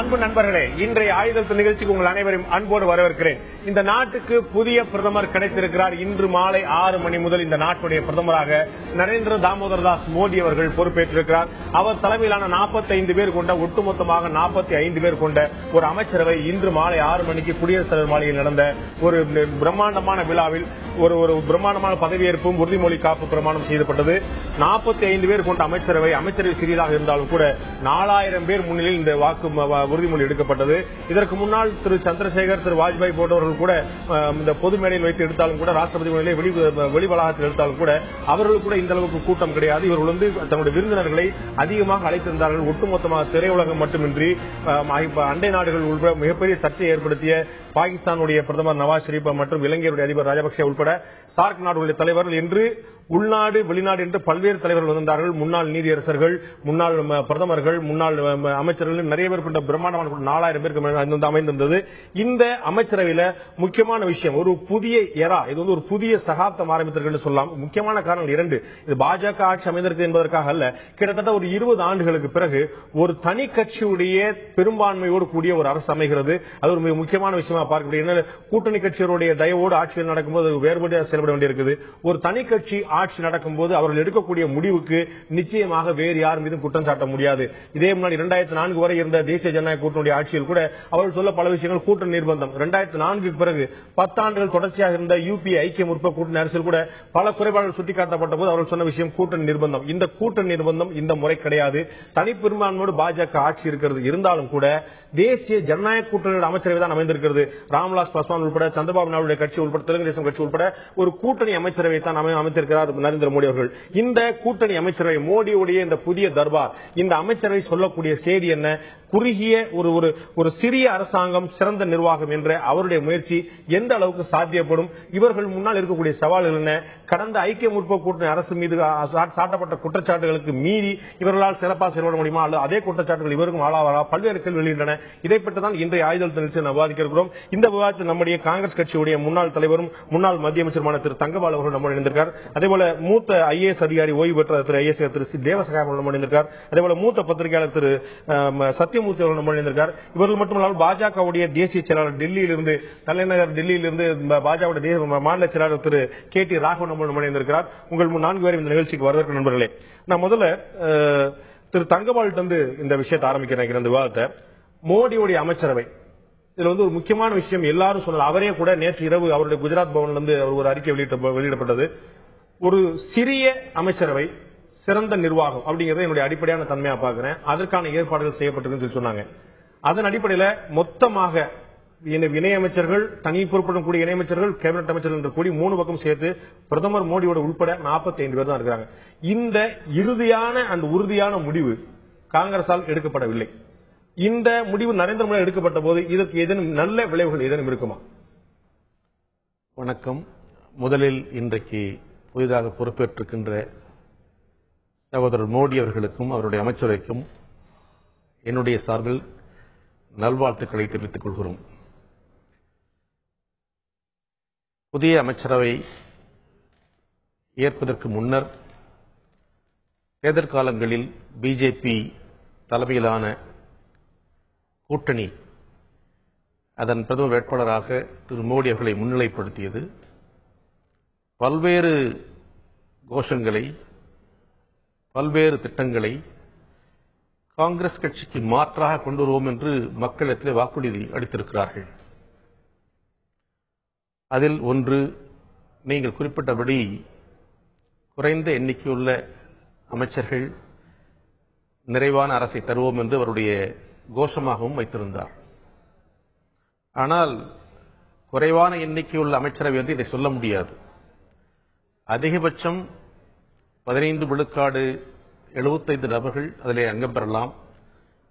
அன்பு நண்பர்களே, இன்றைய ஆயுதத்து நிகழ்ச்சிக்கு உங்கள் அனைவரும் அன்போடு வரவேற்கிறேன். இந்த நாட்டுக்கு புதிய பிரதமர் கிடைத்திருக்கிறார். இன்று மாலை 6 மணி முதல் இந்த நாட்டுடைய பிரதமராக நரேந்திர தாமோதர் தாஸ் மோடி அவர்கள் பொறுப்பேற்றிருக்கிறார். அவர் தலைமையிலான 45 பேர் கொண்ட ஒட்டுமொத்தமாக 45 பேர் கொண்ட ஒரு அமைச்சரவை இன்று மாலை 6 மணிக்கு குடியரசுத் தலைவர் மாளிகையில் நடந்த ஒரு பிரம்மாண்டமான விழாவில் ஒரு பிரம்மாண்டமான பதவியேற்பும் உறுதிமொழி காப்பு பிரமாணம் செய்யப்பட்டது. 45 பேர் கொண்ட அமைச்சரவை சிறியதாக இருந்தாலும் கூட 4000 பேர் முன்னிலையில் இந்த உறுதிமொழி எடுக்கப்பட்டது. இதற்கு முன்னால் திரு சந்திரசேகர், திரு வாஜ்பாய் போன்றவர்கள் கூட இந்த பொது மேடையில் வைத்து எடுத்தாலும் கூட, ராஷ்டிரபதி முன்னிலை வெளி வளாகத்தில் எடுத்தாலும் கூட அவர்கள் கூட இந்த அளவுக்கு கூட்டம் கிடையாது. இவர்கள் தன்னுடைய விருந்தினர்களை அதிகமாக அழைத்திருந்தார்கள். ஒட்டுமொத்தமாக திரையுலகம் மட்டுமின்றி அண்டை நாடுகள் உள்பட மிகப்பெரிய சர்ச்சையை ஏற்படுத்திய பாகிஸ்தானுடைய பிரதமர் நவாஸ் ஷெரீப் மற்றும் இலங்கையுடைய அதிபர் ராஜபக்சே உள்பட சார்க் நாடுகளுடைய தலைவர்கள் என்று உள்நாடு வெளிநாடு என்று பல்வேறு தலைவர்கள் வந்தார்கள். முன்னாள் நீதியரசர்கள், முன்னாள் பிரதமர்கள், முன்னாள் அமைச்சர்கள், நிறைய பேர் கொண்ட பிரம்மாண்டமான 4000 பேருக்கு அமைந்திருந்தது. இந்த அமைச்சரவையில் முக்கியமான விஷயம், ஒரு புதிய எரா, இது ஒரு புதிய சகாப்தம் ஆரம்பித்திருக்கு சொல்லலாம். முக்கியமான காரணங்கள் 2. இது பாஜக ஆட்சி அமைந்திருக்கு என்பதற்காக அல்ல. கிட்டத்தட்ட ஒரு 20 ஆண்டுகளுக்கு பிறகு ஒரு தனி கட்சியுடைய பெரும்பான்மையோடு கூடிய ஒரு அரசு அமைகிறது. அது ஒரு மிக முக்கியமான விஷயமா பார்க்கப்படுகிறது. கூட்டணி கட்சிகளுடைய தயவோடு ஆட்சியில் நடக்கும்போது வேறுபடியாக செயல்பட வேண்டியிருக்குது. ஒரு தனி கட்சி ஆட்சி நடக்கும்போது அவர்கள் எடுக்கக்கூடிய முடிவுக்கு நிச்சயமாக வேறு யார் மீதும் குற்றம் சாட்ட முடியாது. இதே முன்னாடி 2004 வரை இருந்த தேசிய ஜனநாயக கூட்டணி ஆட்சியில் கூட அவர்கள் சொல்ல பல விஷயங்கள் கூட்டணி நிர்பந்தம். 2004 பிறகு 10 ஆண்டுகள் தொடர்ச்சியாக இருந்த யூபி ஐக்கிய முற்போக்கு கூட்டணி அரசியல் கூட பல குறைபாடுகள் சுட்டிக்காட்டப்பட்ட போது அவர்கள் சொன்ன விஷயம் கூட்டணி நிர்பந்தம். இந்த கூட்டணி நிர்பந்தம் இந்த முறை கிடையாது. தனிப்பெரும்பான்மையோடு பாஜக ஆட்சி இருக்கிறது. இருந்தாலும் கூட தேசிய ஜனநாயக கூட்டணியோட அமைச்சரவை தான் அமைந்திருக்கிறது. ராம்விலாஸ் பாஸ்வான் உட்பட, சந்திரபாபு நாயுடு கட்சி உட்பட, தெலுங்கு தேசம் கட்சி உட்பட ஒரு கூட்டணி அமைச்சரவை தான் அமைத்திருக்கிறார் நரேந்திர மோடி அவர்கள். இந்த கூட்டணி அமைச்சரவை, மோடியுடைய இந்த புதிய தர்பார், இந்த அமைச்சரவை சொல்லக்கூடிய செய்தி என்ன? குறுகிய ஒரு சிறிய அரசாங்கம், சிறந்த நிர்வாகம் என்ற அவருடைய முயற்சி எந்த அளவுக்கு சாத்தியப்படும்? இவர்கள் முன்னால் இருக்கக்கூடிய சவால்கள் என்ன? கடந்த ஐக்கிய முற்போக்கு கூட்டணி அரசு மீது சாட்டப்பட்ட குற்றச்சாட்டுகளுக்கு மீறி இவர்களால் சிறப்பாக செயல்பட முடியுமா? அல்லது அதே குற்றச்சாட்டுகள் இவருக்கும் ஆளாவா? பல்வேறு கேள்வி வெளியிட்டன. இதை பற்றி தான் இன்றைய ஆயுதத்தில் நிகழ்ச்சியில் விவாதிக்க இருக்கிறோம். இந்த விவாதத்தில் நம்முடைய காங்கிரஸ் கட்சியுடைய முன்னாள் தலைவரும் முன்னாள் மத்திய அமைச்சருமான திரு தங்கபால் அவர்கள் நம்ம இணைந்திருக்கார். அதேபோல மூத்த ஐஏஎஸ் அதிகாரி, ஓய்வு பெற்ற திரு ஐஏஎஸ் திரு தேவசகாயம் அவர்கள் நம்ம இணைந்திருக்கார். அதேபோல மூத்த பத்திரிகையாளர் திரு சத்தியமூர்த்தி அவர்கள் நம்ம இணைந்திருக்கார். இவர்கள் மட்டுமல்லாமல் பாஜகவுடைய தேசிய செயலாளர் டெல்லியிலிருந்து, தலைநகர் டெல்லியிலிருந்து பாஜக மாநில செயலாளர் திரு KT ராகவன் நம்ம இணைந்திருக்கிறார். உங்கள் 4 பேரும் இந்த நிகழ்ச்சிக்கு வரவேற்க நண்பர்களே. நான் முதல்ல திரு தங்கபால்கிட்ட இருந்து இந்த விஷயத்தை ஆரம்பிக்கிறேன். இந்த விவாதத்தை மோடியுடைய அமைச்சரவை, இதுல ஒரு முக்கியமான விஷயம் எல்லாரும் சொன்னது, அவரே கூட நேற்று இரவு அவருடைய குஜராத் பவன்ல ஒரு அறிக்கை வெளியிடப்பட்டது. ஒரு சிறிய அமைச்சரவை, சிறந்த நிர்வாகம் அப்படிங்கறத என்னுடைய அடிப்படையான தன்மையா பார்க்கிறேன். அதற்கான ஏற்பாடுகள் செய்யப்பட்டிருக்கு சொன்னாங்க. அதன் அடிப்படையில் மொத்தமாக இணையமைச்சர்கள், தனி பொறுப்புடன் கூடிய இணையமைச்சர்கள், கேபினட் அமைச்சர்கள் என்று கூடி 3 பக்கம் சேர்த்து பிரதமர் மோடியோட உட்பட 45 பேர் தான் இருக்கிறாங்க. இந்த இறுதியான அந்த உறுதியான முடிவு காங்கிரசால் எடுக்கப்படவில்லை. இந்த முடிவு நரேந்திர மோடி எடுக்கப்பட்ட போது இதற்கு ஏதேனும் நல்ல விளைவுகள் ஏதேனும் இருக்குமா? வணக்கம். முதலில் இன்றைக்கு புதிதாக பொறுப்பேற்றிருக்கின்ற சகோதரர் மோடி அவர்களுக்கும் அவருடைய அமைச்சரவைக்கும் என்னுடைய சார்பில் நல்வாழ்த்துக்களை தெரிவித்துக் கொள்கிறோம். புதிய அமைச்சரவை ஏற்பதற்கு முன்னர் தேர்தல் காலங்களில் பிஜேபி தலைமையிலான கூட்டணி அதன் பிரதமர் வேட்பாளராக திரு மோடி அவர்களை முன்னிலைப்படுத்தியது. பல்வேறு கோஷங்களை, பல்வேறு திட்டங்களை காங்கிரஸ் கட்சிக்கு மாற்றாக கொண்டு வருவோம் என்று மக்களிடத்திலே வாக்குறுதி அளித்திருக்கிறார்கள். அதில் ஒன்று, நீங்கள் குறிப்பிட்டபடி குறைந்த எண்ணிக்கையுள்ள அமைச்சர்கள், நிறைவான அரசை தருவோம் என்று அவருடைய கோஷமாகவும் வைத்திருந்தார். ஆனால் குறைவான எண்ணிக்கையுள்ள அமைச்சரவை என்று இதை சொல்ல முடியாது. அதிகபட்சம் 15 விழுக்காடு 75 நபர்கள் அதிலே அங்கம் பெறலாம்.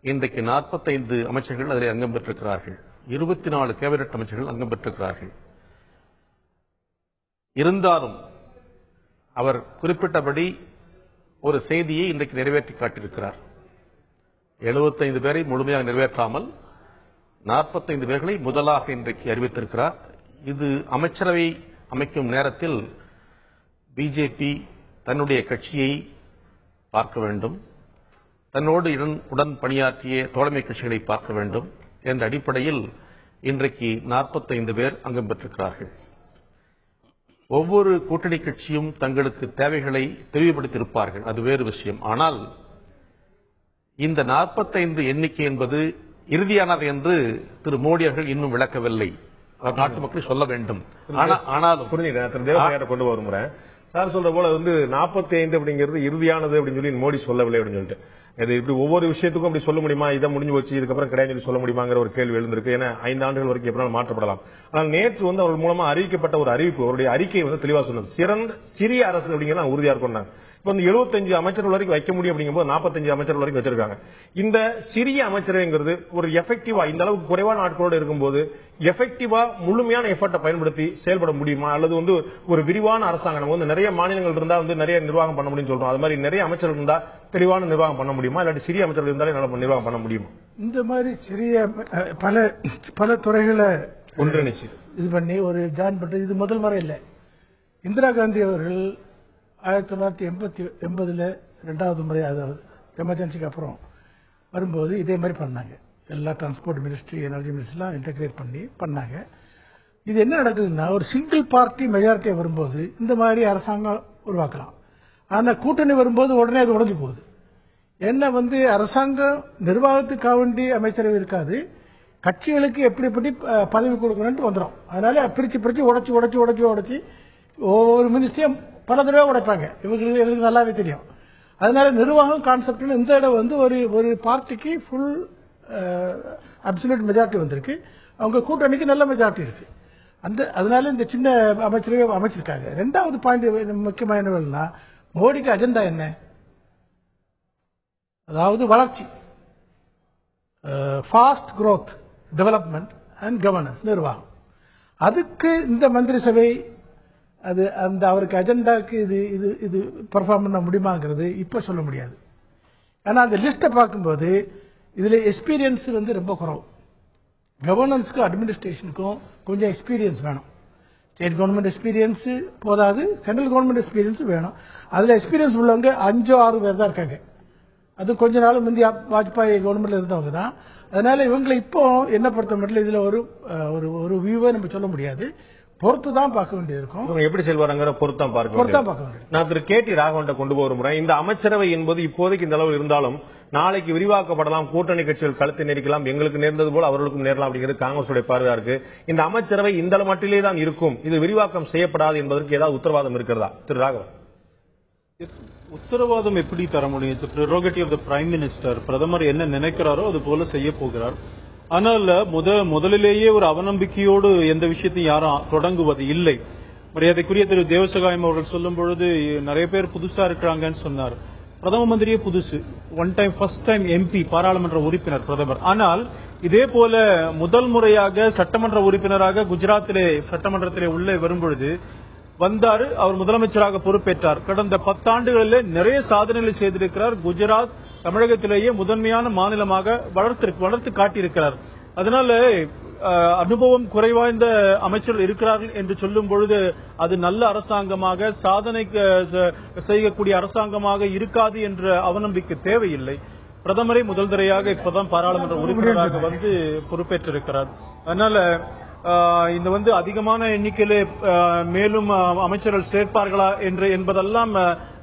இன்றைக்கு 45 அமைச்சர்கள் அதிலே அங்கம் பெற்றிருக்கிறார்கள். 24 கேபினட் அமைச்சர்கள் அங்கம் பெற்றிருக்கிறார்கள். இருந்தாலும் அவர் குறிப்பிட்டபடி ஒரு செய்தியை இன்றைக்கு நிறைவேற்றி காட்டியிருக்கிறார். 75 பேரை முழுமையாக நிறைவேற்றாமல் 45 பேர்களை முதலாக இன்றைக்கு அறிவித்திருக்கிறார். இது அமைச்சரவை அமைக்கும் நேரத்தில் பிஜேபி தன்னுடைய கட்சியை பார்க்க வேண்டும். தன்னோடு உடன் பணியாற்றிய தோழமை கட்சிகளை பார்க்க வேண்டும் என்ற அடிப்படையில் இன்றைக்கு 45 பேர் அங்கம் பெற்றிருக்கிறார்கள். ஒவ்வொரு கூட்டணி கட்சியும் தங்களுக்கு தேவைகளை தெளிவுபடுத்தியிருப்பார்கள், அது வேறு விஷயம். ஆனால் இந்த 45 எண்ணிக்கை என்பது இறுதியானது என்று திரு மோடி அவர்கள் இன்னும் விளக்கவில்லை. நாட்டு மக்கள் சொல்ல வேண்டும். ஆனாலும் புரிஞ்சுக்கிறேன், கொண்டு வருமுறேன் சார் சொல்ற போல 45 அப்படிங்கிறது இறுதியானது அப்படின்னு சொல்லி மோடி சொல்லவில்லை அப்படின்னு சொல்லிட்டு இப்படி ஒவ்வொரு விஷயத்துக்கும் அப்படி சொல்ல முடியுமா, இதை முடிஞ்சு வச்சு இதுக்கப்புறம் கிடையாது சொல்லி சொல்ல முடியுமாங்கிற ஒரு கேள்வி எழுந்திருக்கு. ஏன்னா 5 ஆண்டுகள் வரைக்கும் எப்படினாலும் மாற்றப்படலாம். ஆனால் நேற்று அவர்கள் மூலமா அறிவிக்கப்பட்ட ஒரு அறிவிப்பு, அவருடைய அறிக்கை தெளிவா சொன்னது. சிறிய அரசு அப்படிங்கிறது உறுதியா இருக்கும். இப்ப 75 அமைச்சர்கள் வரைக்கும் வைக்க முடியும் அப்படிங்கும்போது 45 அமைச்சர்கள் வரைக்கும் வச்சிருக்காங்க. இந்த சிறிய அமைச்சரவைங்கிறது ஒரு எஃபெக்டிவா இந்த அளவுக்கு குறைவான ஆட்களோடு இருக்கும்போது எஃபெக்டிவா முழுமையான எஃபர்ட்டை பயன்படுத்தி செயல்பட முடியுமா, அல்லது ஒரு விரிவான அரசாங்கம் நம்ம நிறைய மாநிலங்கள் இருந்தா நிறைய நிர்வாகம் பண்ண முடியும்னு சொல்றோம். அது மாதிரி நிறைய அமைச்சர்கள் இருந்தா தெளிவான நிர்வாகம் பண்ண முடியுமா, இல்லாட்டி சிறிய அமைச்சர்கள் இருந்தாலே நல்ல நிர்வாகம் பண்ண முடியுமா? இந்த மாதிரி சிறிய பல துறைகளை ஒன்றிணைச்சு இது பண்ணி ஒரு ஜாயின் பண்றது இது முதல் முறை இல்லை. இந்திரா காந்தி அவர்கள் 1980 2வது முறை, அதாவது எமர்ஜென்சிக்கு அப்புறம் வரும்போது இதே மாதிரி பண்ணாங்க. எல்லா டிரான்ஸ்போர்ட் மினிஸ்ட்ரி, எனர்ஜி மினிஸ்ட்ரிலாம் இன்டகிரேட் பண்ணாங்க. இது என்ன நடக்குதுன்னா, ஒரு சிங்கிள் பார்ட்டி மெஜாரிட்டி வரும்போது இந்த மாதிரி அரசாங்கம் உருவாக்கலாம். ஆனா கூட்டணி வரும்போது உடனே அது உடைஞ்சு போகுது. என்ன அரசாங்கம் நிர்வாகத்துக்காக வேண்டிய அமைச்சரவை இருக்காது, கட்சிகளுக்கு எப்படி பதவி கொடுக்கணும்னு வந்துடும். அதனால பிரிச்சு உடைச்சு ஒவ்வொரு மினிஸ்ட்ரியும் பல தடவை உடைப்பாங்க. இவங்களுக்கு நல்லாவே தெரியும். அதனால நிர்வாகம் கான்செப்ட் இந்த இடம் ஒரு பார்ட்டிக்கு ஃபுல் அப்சல்யூட் மெஜாரிட்டி வந்திருக்கு, அவங்க கூட்டணிக்கு நல்ல மெஜாரிட்டி இருக்கு. அதனால இந்த சின்ன அமைச்சரவை அமைச்சிருக்காங்க. 2வது பாயிண்ட் முக்கியமான என்னன்னா, மோடிக்கு அஜெண்டா என்ன? அதாவது வளர்ச்சி, fast growth, development and governance, நிர்வாகம். அதுக்கு இந்த மந்திரி சபை அந்த அவருக்கு அஜெண்டாக்கு இது பெர்ஃபார்ம் பண்ண முடியுமாங்கிறது இப்ப சொல்ல முடியாது. ஆனா அந்த லிஸ்ட பார்க்கும்போது இதுல எக்ஸ்பீரியன்ஸ் ரொம்ப குறைவு. கவர்னன்ஸ்க்கும் அட்மினிஸ்ட்ரேஷனுக்கும் கொஞ்சம் எக்ஸ்பீரியன்ஸ் வேணும். ஸ்டேட் கவர்மெண்ட் எக்ஸ்பீரியன்ஸ் போதாது, சென்ட்ரல் கவர்மெண்ட் எக்ஸ்பீரியன்ஸ் வேணும். அதுல எக்ஸ்பீரியன்ஸ் உள்ளவங்க 5-6 பேர் தான் இருக்காங்க. அது கொஞ்ச நாள் முந்தி வாஜ்பாய் கவர்மெண்ட்ல இருந்தவங்க தான். அதனால இவங்களை இப்போ என்ன பொறுத்த மட்டும் இதுல ஒரு வியூவை நம்ம சொல்ல முடியாது, பொறுத்து தான் பார்க்க வேண்டியிருக்கும். எப்படி செல்வாருங்கிற பொறுத்தான் பார்க்க வேண்டியது. நான் திரு KT ராகவன் கொண்டு போகிற முறை, இந்த அமைச்சரவை என்பது இப்போதைக்கு இந்த அளவு இருந்தாலும் நாளைக்கு விரிவாக்கப்படலாம், கூட்டணி கட்சிகள் கழுத்தை நெரிக்கலாம், எங்களுக்கு நேர்ந்தது போல அவர்களுக்கும் நேரலாம் அப்படிங்கிறது காங்கிரசுடைய பார்வையா இருக்கு. இந்த அமைச்சரவை இந்த மட்டிலே தான் இருக்கும், இது விரிவாக்கம் செய்யப்படாது என்பதற்கு ஏதாவது உத்தரவாதம் இருக்கிறதா திரு ராகவன்? உத்தரவாதம் எப்படி தர முடியும்? ப்ரெரோகேட்டிவ் ஆஃப் தி பிரைம் மினிஸ்டர். பிரதமர் என்ன நினைக்கிறாரோ அது போல செய்ய போகிறார். ஆனால் முதலிலேயே ஒரு அவநம்பிக்கையோடு எந்த விஷயத்தையும் யாரும் தொடங்குவது இல்லை. மரியாதைக்குரிய திரு தேவசகாயம் அவர்கள் சொல்லும் பொழுது நிறைய பேர் புதுசா இருக்கிறாங்கன்னு சொன்னார். பிரதம மந்திரியே புதுசு, ஃபர்ஸ்ட் டைம் MP, பாராளுமன்ற உறுப்பினர் பிரதமர். ஆனால் இதே போல முதல் முறையாக சட்டமன்ற உறுப்பினராக குஜராத்திலே சட்டமன்றத்திலே உள்ளே வரும்பொழுது வந்தாரு. அவர் முதலமைச்சராக பொறுப்பேற்றார். கடந்த 10 ஆண்டுகளில் நிறைய சாதனைகளை செய்திருக்கிறார். குஜராத் தமிழகத்திலேயே முதன்மையான மாநிலமாக வளர்த்து காட்டியிருக்கிறார். அதனால அனுபவம் குறைவாய்ந்த அமைச்சர்கள் இருக்கிறார்கள் என்று சொல்லும் பொழுது அது நல்ல அரசாங்கமாக, சாதனை செய்யக்கூடிய அரசாங்கமாக இருக்காது என்ற அவநம்பிக்கை தேவையில்லை. பிரதமரை முதல் தடவையாக இப்பதான் பாராளுமன்ற உறுப்பினராக பொறுப்பேற்றிருக்கிறார். அதனால இந்த அதிகமான எண்ணிக்கையிலே மேலும் அமைச்சர்கள் சேர்ப்பார்களா என்பதெல்லாம்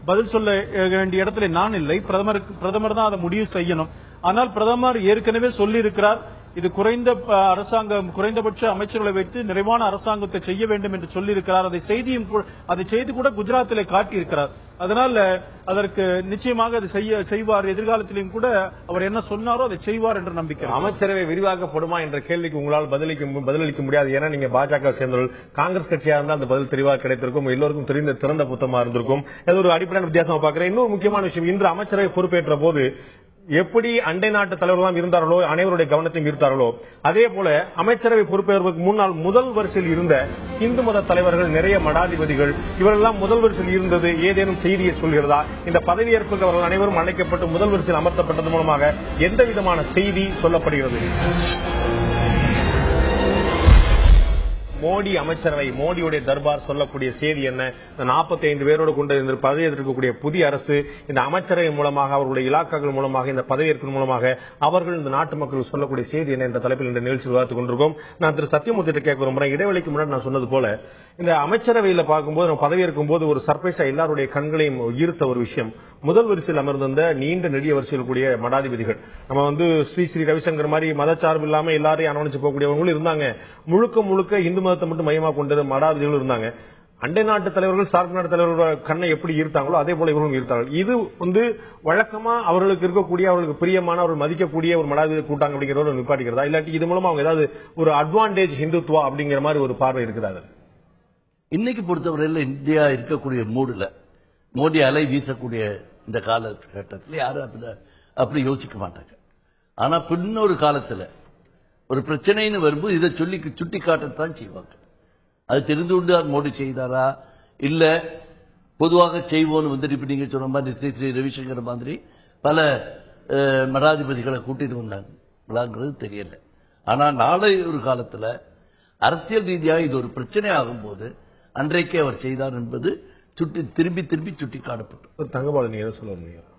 பதில் சொல்ல வேண்டிய இடத்துல நான் இல்லை. பிரதமர் தான் அதை முடிவு செய்யணும். ஆனால் பிரதமர் ஏற்கனவே சொல்லி இருக்கிறார், இது குறைந்தபட்ச அமைச்சர்களை வைத்து நிறைவான அரசாங்கத்தை செய்ய வேண்டும் என்று சொல்லியிருக்கிறார். அதை செய்து கூட குஜராத்திலே காட்டியிருக்கிறார். அதனால அதற்கு நிச்சயமாக அதை செய்வார். எதிர்காலத்திலும் கூட அவர் என்ன சொன்னாரோ அதை செய்வார் என்ற நம்பிக்கை. அமைச்சரவை விரிவாக்கப்படுமா என்ற கேள்விக்கு உங்களால் பதிலளிக்க முடியாது. ஏன்னா நீங்க பாஜக சேர்ந்தவர்கள், காங்கிரஸ் கட்சியா இருந்தால் அந்த பதில் தெளிவாக கிடைத்திருக்கும், எல்லோருக்கும் தெரிந்த திறந்த புத்தமா இருந்திருக்கும். அது ஒரு அடிப்படையான வித்தியாசமா பார்க்கிறேன். இன்னொரு முக்கியமான விஷயம், இன்று அமைச்சரவை பொறுப்பேற்ற போது எப்படி அண்டை நாட்டு தலைவர்கள் இருந்தார்களோ, அனைவருடைய கவனத்தையும் ஈர்த்தார்களோ, அதே போல அமைச்சரவை பொறுப்பேற்பதற்கு முன்னால் முதல் வரிசையில் இருந்த இந்து மத தலைவர்கள், நிறைய மடாதிபதிகள், இவரெல்லாம் முதல் வரிசையில் இருந்தது ஏதேனும் செய்தியை சொல்கிறதா? இந்த பதவியேற்புக்கு அவர்கள் அனைவரும் அழைக்கப்பட்டு முதல் வரிசையில் அமர்த்தப்பட்டது மூலமாக எந்த விதமான செய்தி சொல்லப்படுகிறது? மோடி அமைச்சரவை, மோடியுடைய தர்பார் சொல்லக்கூடிய செய்தி என்ன? இந்த 45 பேரோடு கொண்டு பதவியேற்கக்கூடிய புதிய அரசு இந்த அமைச்சரவை மூலமாக, அவர்களுடைய இலாக்காக்கள் மூலமாக, இந்த பதவியேற்பின் மூலமாக அவர்கள் இந்த நாட்டு மக்களுக்கு சொல்லக்கூடிய செய்தி என்ன என்ற தலைப்பில் இந்த நிகழ்ச்சி விவாதித்துக் கொண்டிருக்கோம். நான் திரு சத்தியமூர்த்திட்ட கேட்க விரும்புறேன். இடைவெளிக்கு முன்னாடி நான் சொன்னது போல இந்த அமைச்சரவையில பார்க்கும்போது, நம்ம பதவியேற்கும் போது ஒரு சர்ப்ரைஸா எல்லாருடைய கண்களையும் ஈர்த்த ஒரு விஷயம், முதல் வரிசையில் அமர்ந்திருந்த நீண்ட நெடிய வரிசையில் கூடிய மடாதிபதிகள். நம்ம ஸ்ரீ ரவிசங்கர் மாதிரி மதச்சார்பு இல்லாம எல்லாரையும் அரவணைச்சு போகக்கூடியவங்களும் இருந்தாங்க. முழுக்க முழுக்க இந்து மதத்தை மட்டும் மையமா கொண்ட மடாதிபதிகளும் இருந்தாங்க. அண்டை நாட்டு தலைவர்கள், சார்பு நாட்டு தலைவர்களோட கண்ணை எப்படி ஈர்த்தாங்களோ அதே போல இவர்களும் ஈர்த்தார்கள். இது வழக்கமா அவர்களுக்கு இருக்கக்கூடிய, அவர்களுக்கு பிரியமான, அவர்கள் மதிக்கக்கூடிய ஒரு மடாதிபதி கூட்டாங்க அப்படிங்கிறத நிப்பாட்டிக்கிறதா, இல்லாட்டி இது மூலமா அவங்க ஏதாவது ஒரு அட்வான்டேஜ் ஹிந்துத்வா அப்படிங்கிற மாதிரி ஒரு பார்வை இருக்குதா? இன்னைக்கு பொறுத்தவரையில் இந்தியா இருக்கக்கூடிய மூடுல மோடி அலை வீசக்கூடிய இந்த காலகட்டத்தில் யாரும் அப்படி யோசிக்க மாட்டாங்க. ஆனா பின்னொரு காலத்துல ஒரு பிரச்சனைன்னு வரும்போது இதை சுட்டி காட்டத்தான் செய்வாங்க. அது தெரிந்து கொண்டு மோடி செய்தாரா இல்ல பொதுவாக செய்வோன்னு இப்ப நீங்க சொன்ன மாதிரி ஸ்ரீ ரவிசங்கர் மாதிரி பல மடாதிபதிகளை கூட்டிட்டு வந்தாங்கிறது தெரியல. ஆனா நாளை ஒரு காலத்துல அரசியல் ரீதியாக இது ஒரு பிரச்சனை ஆகும் போது அன்றைக்கே அவர் செய்தார் என்பது திரும்பி சுட்டி காட்டப்பட்டது. தங்கபாலு, நீங்க சொல்ல முடியும்.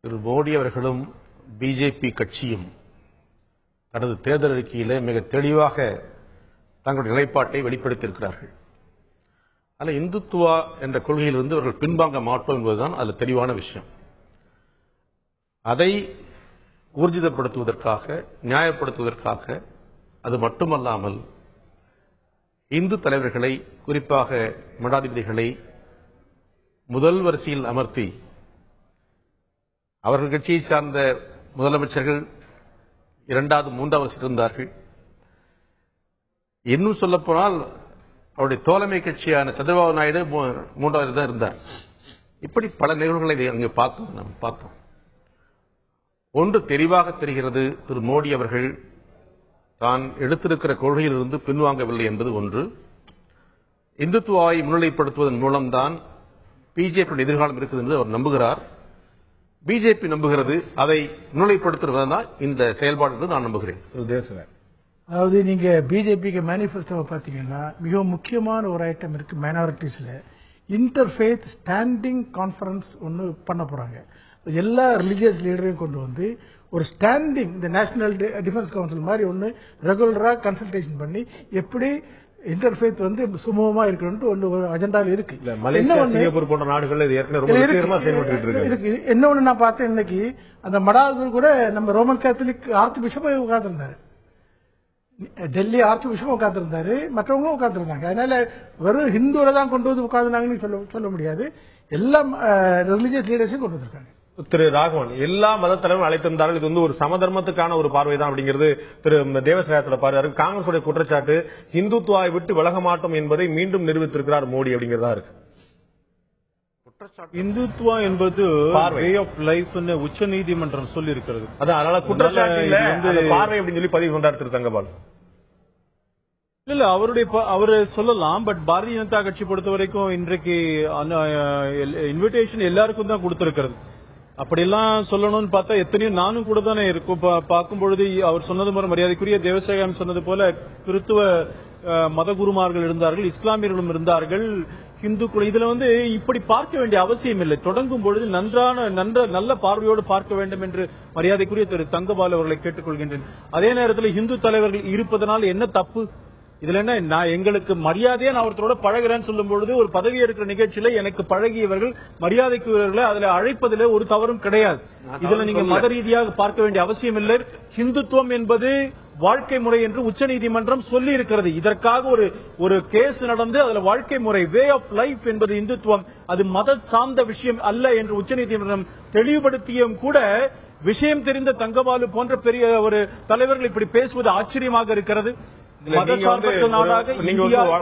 திரு மோடி அவர்களும் பிஜேபி கட்சியும் தனது தேர்தல் அறிக்கையில மிக தெளிவாக தங்களுடைய நிலைப்பாட்டை வெளிப்படுத்தியிருக்கிறார்கள். ஆனால் இந்துத்துவா என்ற கொள்கையிலிருந்து அவர்கள் பின்வாங்க மாட்டோம் என்பதுதான் அதுல தெளிவான விஷயம். அதை ஊர்ஜிதப்படுத்துவதற்காக, நியாயப்படுத்துவதற்காக, அது மட்டுமல்லாமல் இந்து தலைவர்களை, குறிப்பாக மடாதிபதிகளை முதல் வரிசையில் அமர்த்தி அவர்கள் கட்சியை சார்ந்த முதலமைச்சர்கள் 2வது 3வது இருந்தார்கள். இன்னும் சொல்லப்போனால் அவருடைய தோழமை கட்சியான சந்திரபாபு நாயுடு 3வது தான் இருந்தார். இப்படி பல நிகழ்வுகளை அங்கு பார்த்தோம். ஒன்று தெளிவாக தெரிகிறது, திரு மோடி அவர்கள் தான் எடுத்திருக்கிற கொள்கையிலிருந்து பின்வாங்கவில்லை என்பது ஒன்று. இந்துத்துவாவை முன்னிலைப்படுத்துவதன் மூலம்தான் பிஜேபி எதிர்காலம் இருக்குது என்று அவர் நம்புகிறார். பிஜேபி நம்புகிறது, அதை முன்னிலைப்படுத்துவதுதான் இந்த செயல்பாடு என்று நான் நம்புகிறேன். அதாவது நீங்க பிஜேபிக்கு மேனிபெஸ்டோவை பாத்தீங்கன்னா மிக முக்கியமான ஒரு ஐட்டம் இருக்கு. மைனாரிட்டிஸ்ல இன்டர்ஃபேத் ஸ்டாண்டிங் கான்ஃபரன்ஸ் ஒன்னு பண்ண போறாங்க. எல்லா ரிலிஜியஸ் லீடரையும் கொண்டு வந்து ஒரு ஸ்டாண்டிங், இந்த நேஷனல் டிஃபென்ஸ் கவுன்சில் மாதிரி ஒன்னு ரெகுலரா கன்சல்டேஷன் பண்ணி எப்படி இன்டர்ஃபேத் சுமூகமா இருக்கணும்னு ஒரு அஜெண்டாவில் இருக்கு. போன்ற நாடுகள் என்ன ஒண்ணு நான் பார்த்தேன், இன்னைக்கு அந்த மடாதிபதி கூட நம்ம ரோமன் கேத்தலிக் ஆர்ச் பிஷப் உட்கார்ந்துருந்தாரு, டெல்லி ஆர்ச் பிஷப் உட்கார்ந்துருந்தாரு, மற்றவங்களும் உட்கார்ந்துருந்தாங்க. அதனால வெறும் ஹிந்துல தான் கொண்டு வந்து உட்கார்ந்தாங்கன்னு சொல்ல முடியாது. எல்லா ரிலிஜியஸ் லீடர்ஸையும் கொண்டு வந்திருக்காங்க. திரு ராகவன், எல்லா மத தலைவரும் அழைத்திருந்தார்கள். இது ஒரு சமதர்மத்துக்கான ஒரு பார்வை தான் அப்படிங்கிறது திரு தேவசகாயத்தோட பார்வை. காங்கிரசுடைய குற்றச்சாட்டு இந்துத்துவாவை விட்டு விலக மாட்டோம் என்பதை மீண்டும் நிரூபித்திருக்கிறார் மோடி அப்படிங்கிறதா இருக்கு. இந்துத்துவா என்பது வே ஆஃப் லைஃப் உச்ச நீதிமன்றம் சொல்லி இருக்கிறது. அதனால குற்றச்சாட்டு பார்வை அப்படின்னு சொல்லி பதிவு கொண்டார் திரு தங்கபால். இல்ல அவரு சொல்லலாம். பட் பாரதிய ஜனதா கட்சி பொறுத்த வரைக்கும் இன்றைக்கு இன்விடேஷன் எல்லாருக்கும் தான் கொடுத்திருக்கிறது. அப்படியெல்லாம் சொல்லணும்னு பார்த்தா எத்தனையோ நானும் கூட தானே இருக்கும். பார்க்கும் பொழுது அவர் சொன்னது போல, மரியாதைக்குரிய தேவசேகரம் சொன்னது போல, கிறிஸ்துவ மத குருமார்கள் இருந்தார்கள், இஸ்லாமியர்களும் இருந்தார்கள், இந்துக்கள். இதுல இப்படி பார்க்க வேண்டிய அவசியம் இல்லை. தொடங்கும் பொழுது நல்ல பார்வையோடு பார்க்க வேண்டும் என்று மரியாதைக்குரிய திரு தங்கபால் அவர்களை கேட்டுக்கொள்கின்றேன். அதே நேரத்தில் இந்து தலைவர்கள் இருப்பதனால் என்ன தப்பு? இதுல என்ன, நான் எங்களுக்கு மரியாதையா நான் ஒருத்தரோட பழகிறேன்னு சொல்லும் பொழுது ஒரு பதவி எடுக்கிற நிகழ்ச்சியில எனக்கு பழகியவர்கள், மரியாதைக்குரியவர்களை அதுல அழைப்பதில் ஒரு தவறும் கிடையாது. இதுல நீங்க மத ரீதியாக பார்க்க வேண்டிய அவசியம் இல்லை. ஹிந்துத்துவம் என்பது வாழ்க்கை முறை என்று உச்சநீதிமன்றம் சொல்லி இருக்கிறது. இதற்காக ஒரு கேஸ் நடந்து அதுல வாழ்க்கை முறை, வே ஆஃப் லைஃப் என்பது இந்துத்துவம், அது மத சார்ந்த விஷயம் அல்ல என்று உச்சநீதிமன்றம் தெளிவுபடுத்தியும் கூட விஷயம் தெரிந்த தங்கபாலு போன்ற பெரிய ஒரு தலைவர்கள் இப்படி பேசுவது ஆச்சரியமாக இருக்கிறது.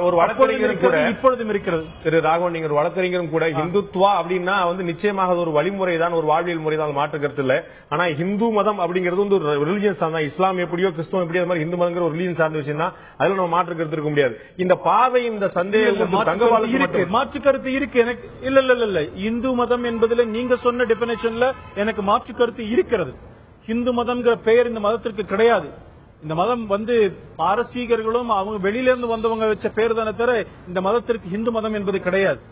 ஒரு வழக்கறிஞரும் கூட இப்பொழுதும் இருக்கிறது. திரு ராகவன், நீங்க ஒரு வழக்கறிஞரும் கூட இந்துத்துவா அப்படின்னா நிச்சயமாக ஒரு வழிமுறை தான், ஒரு வாழ்வியல் முறை தான், மாற்று கருத்து இல்ல. ஆனா இந்து மதம் அப்படிங்கிறது ஒரு ரிலிஜியன் சார்ந்த, இஸ்லாம் எப்படியோ கிறிஸ்துவம் எப்படியோ மாதிரி இந்து மதங்கிற ஒரு ரிலிஜியன் சார்ந்த விஷயம் தான். அதுல நம்ம மாற்று கருத்து இருக்க முடியாது. இந்த பார்வை, இந்த சந்தேகம் மாற்று கருத்து இருக்கு எனக்கு. இல்ல இந்து மதம் என்பதுல நீங்க சொன்ன டெபினேஷன்ல எனக்கு மாற்று கருத்து இருக்கிறது. இந்து மதம்ங்கிற பெயர் இந்த மதத்திற்கு கிடையாது. இந்த மதம் பாரசீகர்களும் அவங்க வெளியில இருந்து வந்தவங்க வச்ச பேர் தானே தவிர இந்த மதத்திற்கு இந்து மதம் என்பது கிடையாது.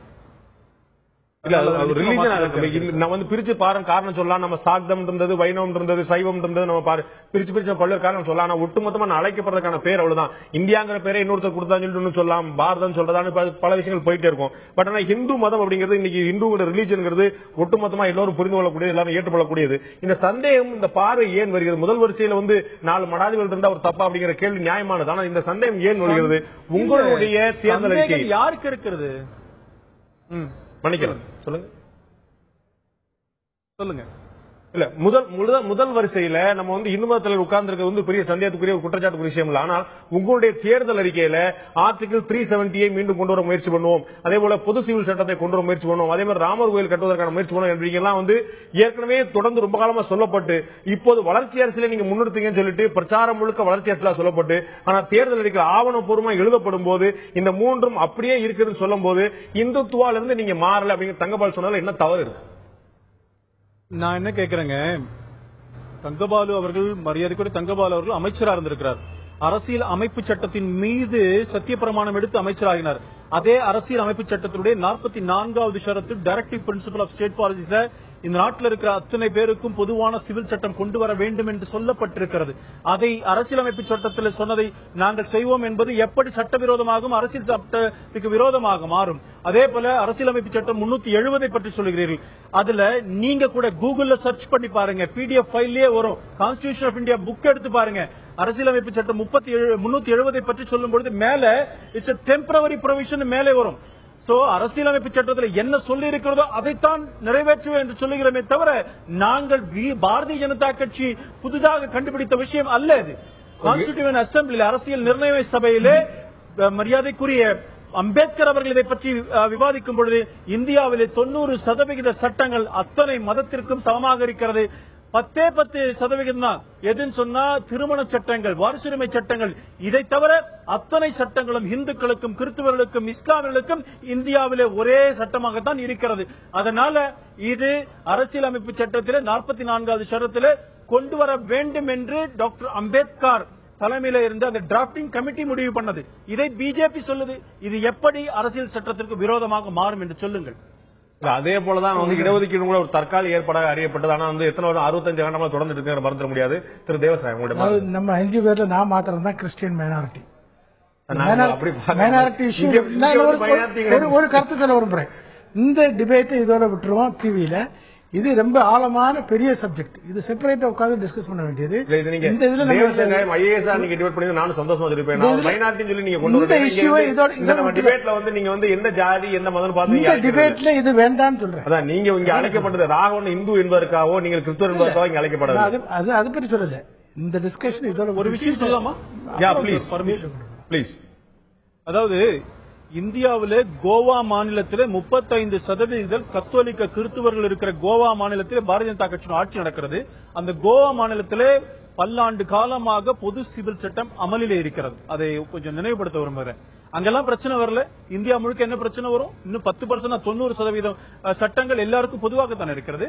நான் பிரிச்சு பாருங்க காரணம் சொல்லலாம். நம்ம சாக்தம் இருந்தது, வைணவம் இருந்தது, சைவம் இருந்தது, நம்ம பிரிச்சு பல்வேறு காரணம் சொல்லலாம். ஆனா ஒட்டுமொத்தமா நான் அழைக்கப்படுறதுக்கான பேர் அவ்வளவுதான். இந்தியாங்கிற பேரை இன்னொருத்தர் கொடுத்தான்னு சொல்லிட்டு சொல்லலாம், பாரதம் சொல்றதான்னு பல விஷயங்கள் போயிட்டே இருக்கும். பட் ஆனா ஹிந்து மதம் அப்படிங்கிறது இன்னைக்கு ஹிந்துங்கிற ரிலீஜன்ங்கிறது ஒட்டுமொத்தமா எல்லாரும் புரிந்து கொள்ளக்கூடியது, எல்லாரும் ஏற்றுக்கொள்ளக்கூடியது. இந்த சந்தேகம், இந்த பார்வை ஏன் வருகிறது? முதல் வரிசையில 4 மடாதிகள் இருந்தா ஒரு தப்பா அப்படிங்கிற கேள்வி நியாயமானது. ஆனா இந்த சந்தேகம் ஏன் வருகிறது? உங்களுடைய தேர்தல் அறிக்கை யாருக்கு இருக்கிறது? மன்னிக்கலாம், சொல்லுங்க சொல்லுங்க. இல்ல முதல் வரிசையில நம்ம இந்து மதத்தில் உட்கார்ந்து இருக்கிறது பெரிய சந்தேகத்துக்குரிய குற்றச்சாட்டுக்குரிய விஷயம் இல்ல. ஆனால் உங்களுடைய தேர்தல் அறிக்கையில ஆர்டிகல் 370 மீண்டும் கொண்டு வர முயற்சி பண்ணுவோம், அதே போல பொது சிவில் சட்டத்தை கொண்டு வர முயற்சி பண்ணுவோம், அதே மாதிரி ராமர் கோயில் கட்டுவதற்கான முயற்சி பண்ணுவோம் என்றெல்லாம் ஏற்கனவே தொடர்ந்து ரொம்ப காலமா சொல்லப்பட்டு இப்போது வளர்ச்சி அரசியலை நீங்க முன்னெடுத்தீங்கன்னு சொல்லிட்டு பிரச்சாரம் முழுக்க வளர்ச்சி அரசியலா சொல்லப்பட்டு, ஆனா தேர்தல் அறிக்கை ஆவணப்பூர்வமா எழுதப்படும் போது இந்த மூன்றும் அப்படியே இருக்குதுன்னு சொல்லும் போது இந்துத்துவால இருந்து நீங்க மாறல அப்படிங்கிற தங்கபால் சொன்னால என்ன தவறு இருக்கு? நான் என்ன கேக்குறேங்க, தங்கபாலு அவர்கள், மரியாதைக்குரிய தங்கபாலு அவர்கள் அமைச்சராக இருந்திருக்கிறார். அரசியல் அமைப்பு சட்டத்தின் மீது சத்திய பிரமாணம் எடுத்து அமைச்சராகினார். அதே அரசியல் அமைப்பு சட்டத்தினுடைய 44வது ஷரத்து டைரக்டிவ் பிரின்சிபல் ஆஃப் ஸ்டேட் பாலிசில இந்த நாட்டில் இருக்கிற அத்தனை பேருக்கும் பொதுவான சிவில் சட்டம் கொண்டு வர வேண்டும் என்று சொல்லப்பட்டிருக்கிறது. அதை அரசியலமைப்பு சட்டத்தில் சொன்னதை நாங்கள் செய்வோம் என்பது எப்படி சட்டவிரோதமாகும், அரசியல் சட்டத்துக்கு விரோதமாக மாறும். அதே போல அரசியலமைப்பு சட்டம் 370 பற்றி சொல்லுகிறீர்கள். அதுல நீங்க கூட கூகுள்ல சர்ச் பண்ணி பாருங்க, பிடிஎஃப் ஃபைல்லே வரும். கான்ஸ்டிடியூஷன் ஆஃப் இந்தியா புக் எடுத்து பாருங்க. அரசியலமைப்பு சட்டம் 370 பற்றி சொல்லும் பொழுது மேல இட்ஸ் a temporary provision மேலே வரும். சோ அரசியலமைப்பு சட்டத்தில் என்ன சொல்லி இருக்கிறதோ அதைத்தான் நிறைவேற்றுவோம் என்று சொல்லுகிறோமே தவிர நாங்கள் பாரதிய ஜனதா கட்சி புதிதாக கண்டுபிடித்த விஷயம் அல்ல. இது கான்ஸ்டிடியூவன்ட் அசெம்பிளி, அரசியல் நிர்ணய சபையிலே மரியாதைக்குரிய அம்பேத்கர் அவர்கள் இதை பற்றி விவாதிக்கும் பொழுது இந்தியாவிலே 90% சட்டங்கள் அத்தனை மதத்திற்கும் சமமாக இருக்கிறது. 10% தான் எதுன்னு சொன்னா திருமண சட்டங்கள், வாரிசுரிமை சட்டங்கள். இதை தவிர அத்தனை சட்டங்களும் இந்துக்களுக்கும் கிறிஸ்தவர்களுக்கும் இஸ்லாமியர்களுக்கும் இந்தியாவிலே ஒரே சட்டமாகத்தான் இருக்கிறது. அதனால இது அரசியலமைப்பு சட்டத்திலே 44வது சட்டத்திலே கொண்டு வர வேண்டும் என்று டாக்டர் அம்பேத்கர் தலைமையில இருந்து அந்த டிராப்டிங் கமிட்டி முடிவு பண்ணது. இதை பிஜேபி சொல்லுது. இது எப்படி அரசியல் சட்டத்திற்கு விரோதமாக மாறும் என்று சொல்லுங்கள். அதே போலதான் இடஒதுக்கீடு கூட ஒரு தற்காலிக ஏற்பாடாக அறியப்பட்டது. ஆனா எத்தனை வருடம் 65 ஆண்டுகளா தொடர்ந்து இருக்கிற மறந்துட முடியாது. திரு தேவசாயம், நம்ம 5 பேர்ல நான் மாத்திரம் தான் கிறிஸ்டியன் மைனாரிட்டி. மைனாரிட்டி இஷ்யூ ஒரு கருத்து சொல்ல விரும்புறேன். இந்த டிபேட்டை இதோட விட்டுருவோம். டிவியில இது ரொம்ப ஆழமான பெரிய சப்ஜெக்ட். இது செப்பரேட்டா உட்கார்ந்து டிஸ்கஸ் பண்ண வேண்டியது. இந்த இதுல நீங்க டிபேட் பண்ணி நானும் சந்தோஷமா இருப்பேன். மைனாரிட்டி சொல்லி நீங்க கொண்டு வர டிபேட்ல நீங்க எந்த ஜாதி எந்த மதம் பார்த்து இந்த டிபேட்ல இது வேண்டாம்னு சொல்றேன். அதான் நீங்க இங்க அழைக்கப்பட்டது ராகவன் இந்து என்பதற்காகவோ நீங்கள் கிறிஸ்துவர் என்பதற்காக இங்க அழைக்கப்படாது. அது பற்றி சொல்லல. இந்த டிஸ்கஷன் இதோட ஒரு விஷயம் சொல்லலாமா? ப்ளீஸ். அதாவது இந்தியாவிலே கோவா மாநிலத்திலே 35% கத்தோலிக்க கிறிஸ்துவர்கள் இருக்கிற கோவா மாநிலத்திலே பாரதிய ஜனதா கட்சியின் ஆட்சி நடக்கிறது. அந்த கோவா மாநிலத்திலே பல்லாண்டு காலமாக பொது சிவில் சட்டம் அமலிலே இருக்கிறது. அதை கொஞ்சம் நினைவுபடுத்த விரும்புகிறேன். அங்கெல்லாம் பிரச்சனை வரல. இந்தியா முழுக்க என்ன பிரச்சனை வரும்? இன்னும் 10% 90% சட்டங்கள் எல்லாருக்கும் பொதுவாகத்தான் இருக்கிறது.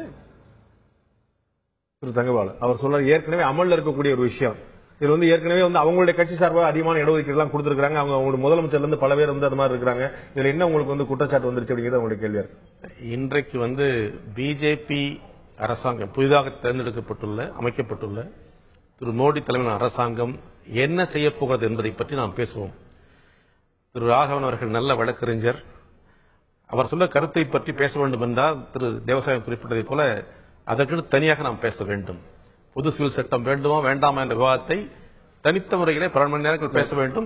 திரு தங்கபாலு அவர் சொல்ற ஏற்கனவே அமல்ல இருக்கக்கூடிய ஒரு விஷயம். இது ஏற்கனவே அவங்களுடைய கட்சி சார்பாக அதிகமான இடஒதுக்கீடு எல்லாம் கொடுத்திருக்காங்க. அவங்க முதலமைச்சர்ல இருந்து பல பேர் அது மாதிரி இருக்காங்க. இதுல என்ன உங்களுக்கு குற்றச்சாட்டு வந்துருச்சு அப்படிங்கிறது அவங்களுடைய கேள்வியா இருக்கு. இன்றைக்கு பிஜேபி அரசாங்கம் புதிதாக தேர்ந்தெடுக்கப்பட்டுள்ள அமைக்கப்பட்டுள்ள திரு மோடி தலைமையிலான அரசாங்கம் என்ன செய்ய போகிறது என்பதை பற்றி நாம் பேசுவோம். திரு ராகவன் அவர்கள் நல்ல வழக்கறிஞர். அவர் சொல்ல கருத்தை பற்றி பேச வேண்டும் என்றால் திரு தேவசாயம் குறிப்பிட்டதை போல அதற்கு தனியாக நாம் பேச வேண்டும். பொது சிவில் சட்டம் வேண்டுமா வேண்டாமா என்ற விவாதத்தை தனித்த முறையிலே 12 மணி நேரங்கள் பேச வேண்டும்.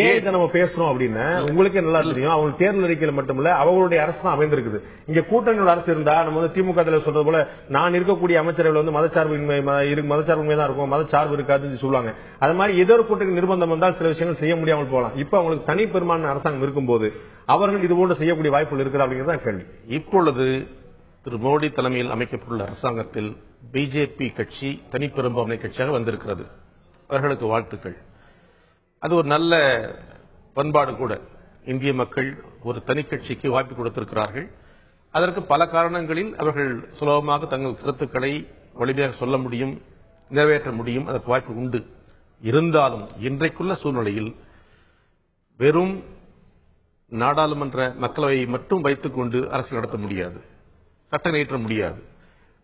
ஏன் இதை நம்ம பேசுறோம் அப்படின்னா உங்களுக்கே நல்லா தெரியும். அவங்க தேர்தல் அறிக்கையில் மட்டுமல்ல அவங்களுடைய அரசு தான் அமைந்திருக்குது. இங்க கூட்டணியோட அரசு இருந்தா நம்ம திமுக சொல்றது போல நான் இருக்கக்கூடிய அமைச்சர்கள் மதச்சார்பின்மை தான் இருக்கும், மதச்சார்பு இருக்காதுன்னு சொல்லுவாங்க. அது மாதிரி ஏதோ ஒரு கூட்டணி நிர்பந்தம் வந்தால் சில விஷயங்கள் செய்ய முடியாமல் போகலாம். இப்ப அவங்களுக்கு தனி பெரும்பான்மை அரசாங்கம் இருக்கும்போது அவர்கள் இது போன்று செய்யக்கூடிய வாய்ப்புகள் இருக்கிறது அப்படிங்கிறது கேள்வி. இப்பொழுது திரு மோடி தலைமையில் அமைக்கப்பட்டுள்ள அரசாங்கத்தில் பிஜேபி கட்சி தனிப்பெரும்பான்மை கட்சியாக வந்திருக்கிறது. அவர்களுக்கு வாழ்த்துக்கள். அது ஒரு நல்ல பண்பாடு கூட. இந்திய மக்கள் ஒரு தனி கட்சிக்கு வாய்ப்பு கொடுத்திருக்கிறார்கள். அதற்கு பல காரணங்களில் அவர்கள் சுலபமாக தங்கள் கருத்துக்களை வலிமையாக சொல்ல முடியும், நிறைவேற்ற முடியும். அதற்கு வாய்ப்பு உண்டு. இருந்தாலும் இன்றைக்குள்ள சூழ்நிலையில் வெறும் நாடாளுமன்ற மக்களவையை மட்டும் வைத்துக் கொண்டு அரசியல் நடத்த முடியாது, சட்டம் இயற்ற முடியாது.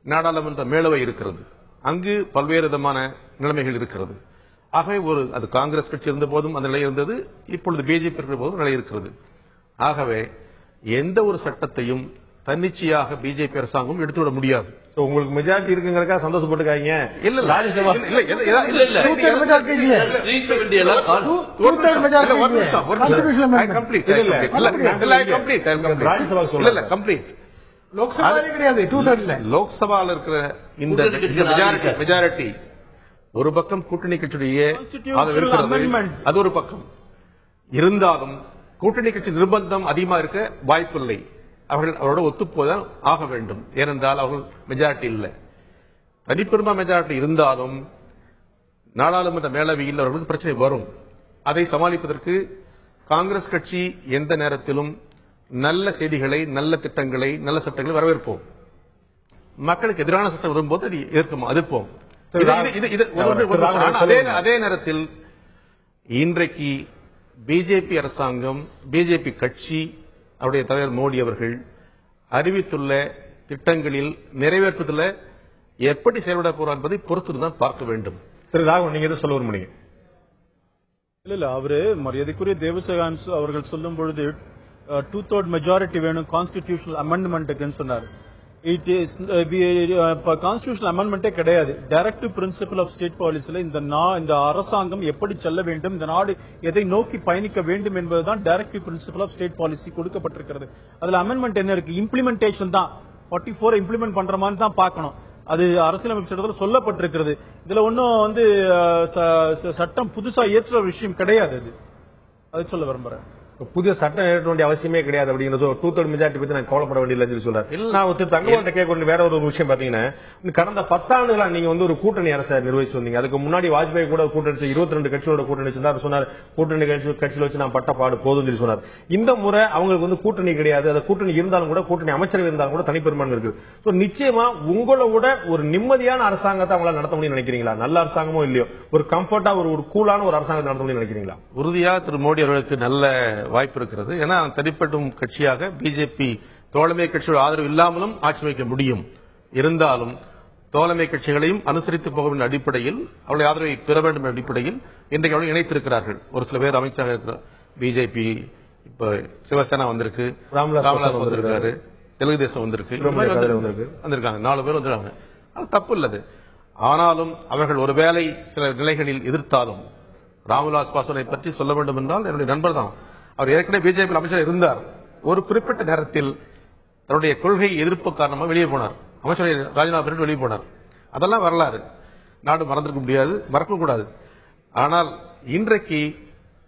நாடாளுமன்ற மேலவை இருக்கிறது, அங்கு பல்வேறு விதமான நிலைமைகள் இருக்கிறது. ஆகவே அது காங்கிரஸ் கட்சி இருந்த போதும் அந்த நிலை இருந்தது, இப்பொழுது பிஜேபி இருக்கிற போதும் நிலை இருக்கிறது. ஆகவே எந்த ஒரு சட்டத்தையும் தன்னிச்சையாக பிஜேபி அரசாங்கம் எடுத்துவிட முடியாது. உங்களுக்கு மெஜாரிட்டி இருக்குங்கிறதுக்காக சந்தோஷப்பட்டுக்காங்க. இல்ல ராஜ்யசபா லோக்சபாவில் இருக்கிற இந்த மெஜாரிட்டி ஒரு பக்கம் கூட்டணி கட்சியுடைய அது ஒரு பக்கம் இருந்தாலும் கூட்டணி கட்சி நிர்பந்தம் அதிகமா இருக்க வாய்ப்பில்லை. அவர்கள் அவரோட ஒத்துப்போதான் ஆக வேண்டும். ஏனென்றால் அவர்கள் மெஜாரிட்டி இல்லை. தனிப்பெருமா மெஜாரிட்டி இருந்தாலும் நாடாளுமன்ற மேலவையில் அவர்களுக்கு பிரச்சனை வரும். அதை சமாளிப்பதற்கு காங்கிரஸ் கட்சி எந்த நேரத்திலும் நல்ல செய்திகளை, நல்ல திட்டங்களை, நல்ல சட்டங்களை வரவேற்போம். மக்களுக்கு எதிரான சட்டம் வரும்போது அதை எதிர்ப்போம். அதே நேரத்தில் இன்றைக்கு பிஜேபி அரசாங்கம், பிஜேபி கட்சி, அவருடைய தலைவர் மோடி அவர்கள் அறிவித்துள்ள திட்டங்களில் நிறைவேற்றுவதில் எப்படி செயல்பட போறார் என்பதை பொறுத்துதான் பார்க்க வேண்டும். திரு ராகவன், நீங்க எதுவும் சொல்ல விரும்புறீங்க? இல்ல அவரு மரியாதைக்குரிய தேவசகான் அவர்கள் சொல்லும் பொழுது 2/3 மெஜாரிட்டி வேணும் கான்ஸ்டிடியூஷனல் அமெண்ட்மெண்ட்டுக்குன்னு சொன்னார். இட் இஸ் கான்ஸ்டிடியூஷனல் அமெண்ட்மெண்டே கிடையாது. டைரக்டிவ் பிரின்சிபல் ஆஃப் ஸ்டேட் பாலிசில இந்த அரசாங்கம் எப்படி செல்ல வேண்டும், இந்த நாடு எதை நோக்கி பயணிக்க வேண்டும் என்பதுதான் directive principle of state policy கொடுக்கப்பட்டிருக்கிறது. அதுல அமெண்ட்மெண்ட் என்ன இருக்கு? இம்ப்ளிமெண்டேஷன் தான். 44 இம்ப்ளிமெண்ட் பண்ற மாதிரி தான் பார்க்கணும். அது அரசியலமைப்பு சட்டத்தில் சொல்லப்பட்டிருக்கிறது. இதுல ஒன்னும் சட்டம் புதுசா ஏற்ற விஷயம் கிடையாது. அது சொல்ல விரும்புறேன். புதிய சட்டம் ஏற்ற வேண்டிய அவசியமே கிடையாது அப்படிங்கிறது 2/3 மெஜாரிட்டி பத்தி நான் கவலைப்பட வேண்டியது சொல்றாரு. நான் தங்கவாட்ட கேட்க வேற ஒரு விஷயம் பாத்தீங்கன்னா, கடந்த 10 ஆண்டுகளா நீங்க ஒரு கூட்டணி அரசை நிர்வகிச்சு வந்தீங்க. அதுக்கு முன்னாடி வாஜ்பாய் கூட கூட்டணி 22 கட்சியோட கூட்டணி சொன்னார். கூட்டணி கட்சியில் வச்சு நான் பட்ட பாடு போதும் சொல்லி சொன்னார். இந்த முறை அவங்களுக்கு கூட்டணி கிடையாது. அது கூட்டணி இருந்தாலும் கூட, கூட்டணி அமைச்சரவை இருந்தாலும் கூட தனிப்பெரும்பான்மை இருக்கு. நிச்சயமா உங்களோட ஒரு நிம்மதியான அரசாங்கத்தை அவங்களால நடத்த முடியும் நினைக்கிறீங்களா? நல்ல அரசாங்கமோ இல்லையோ, ஒரு கம்ஃபர்டா ஒரு கூலான ஒரு அரசாங்கத்தை நடத்த முடியும் நினைக்கிறீங்களா? உறுதியா திரு மோடி அவர்களுக்கு நல்ல வாய்ப்பு இருக்கிறது. ஏன்னா தனிப்படும் கட்சியாக பிஜேபி தோழமை கட்சியோட ஆதரவு இல்லாமலும் ஆட்சி வைக்க முடியும். இருந்தாலும் தோழமை கட்சிகளையும் அனுசரித்து போக வேண்டிய அடிப்படையில், அவருடைய ஆதரவை பெற வேண்டும் என்ற அடிப்படையில் இன்றைக்கு அவர்கள் இணைத்திருக்கிறார்கள். ஒரு சில பேர் அமைச்சராக இருக்கிறார். பிஜேபி இப்ப சிவசேனா வந்திருக்கு, ராமதாஸ் வந்திருக்காரு, தெலுங்கு தேசம் வந்திருக்கு, வந்திருக்காங்க. 4 பேர் வந்திருக்காங்க. அது தப்பு இல்லது. ஆனாலும் அவர்கள் ஒருவேளை சில நிலைகளில் எதிர்த்தாலும், ராம்விலாஸ் பாஸ்வானை பற்றி சொல்ல வேண்டும் என்றால் என்னுடைய நண்பர் தான். அவர் ஏற்கனவே பிஜேபி அமைச்சர் இருந்தார். ஒரு குறிப்பிட்ட நேரத்தில் தன்னுடைய கொள்கை எதிர்ப்பு காரணமாக வெளியே போனார். அமைச்சரை ராஜினாமா வெளியே போனார். அதெல்லாம் வரலாறு. நாடு மறந்திருக்க முடியாது, மறக்க கூடாது. ஆனால் இன்றைக்கு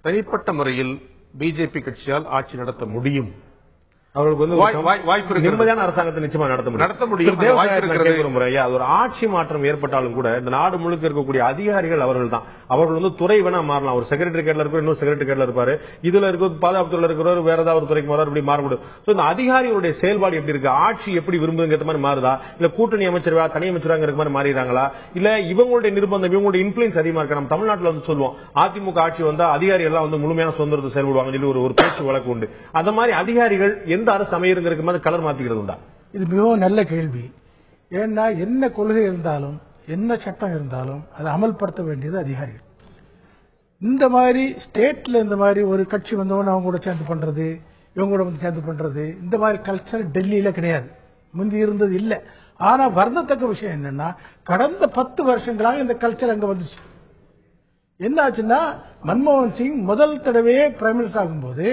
தனிப்பட்ட முறையில் பிஜேபி கட்சியால் ஆட்சி நடத்த முடியும். அவர்களுக்கு வாய்ப்பு நிம்மதியான அரசாங்கத்தை நிச்சயமா நடத்த முடியும். ஒரு ஆட்சி மாற்றம் ஏற்பட்டாலும் கூட இந்த நாடு முழுக்க இருக்கக்கூடிய அதிகாரிகள் அவர்கள் தான். அவர்கள் துறை வேணா மாறலாம். ஒரு செக்ரட்டரி கேட்ல இருப்பார், இன்னொரு செக்ரட்டரி கேட்ல இருப்பாரு. இதுல இருக்க பாதுகாப்புத்துறையில இருக்கிறவர் வேற ஏதாவது துறைக்கு மாறாரு, இப்படி மாறக்கூடும். இந்த அதிகாரிகளுடைய செயல்பாடு எப்படி இருக்கு, ஆட்சி எப்படி விரும்புங்கிற மாதிரி மாறுதா, இல்ல கூட்டணி அமைச்சரவா தனி அமைச்சராங்கிற மாதிரி மாறிடுறாங்களா, இல்ல இவங்களுடைய நிர்பந்தம், இவங்களுடைய இன்ஃபுளுன்ஸ் அதிகமா இருக்கு. நம்ம தமிழ்நாட்டில் சொல்லுவோம், அதிமுக ஆட்சி வந்தா அதிகாரிகள் எல்லாம் முழுமையான சுதந்திரத்தை செயல்படுவாங்க சொல்லி ஒரு பேச்சு வழக்கு உண்டு. அந்த மாதிரி அதிகாரிகள் எந்த அரசு அமையிருங்கிறதுக்கு மாதிரி கலர் மாத்திக்கிறது உண்டா? இது மிகவும் நல்ல கேள்வி. ஏன்னா என்ன கொள்கை இருந்தாலும், என்ன சட்டம் இருந்தாலும் அதை அமல்படுத்த வேண்டியது அதிகாரிகள். இந்த மாதிரி ஸ்டேட்ல இந்த மாதிரி ஒரு கட்சி வந்தவன அவங்க கூட சேர்ந்து பண்றது, இவங்க கூட வந்து சேர்ந்து பண்றது, இந்த மாதிரி கல்ச்சர் டெல்லியில கிடையாது, முந்தி இருந்தது இல்ல. ஆனா வருந்தத்தக்க விஷயம் என்னன்னா, கடந்த 10 வருஷங்களாக இந்த கல்ச்சர் அங்க வந்துச்சு. என்ன ஆச்சுன்னா, மன்மோகன் சிங் முதல் தடவையே பிரைம் மினிஸ்டர் ஆகும்போது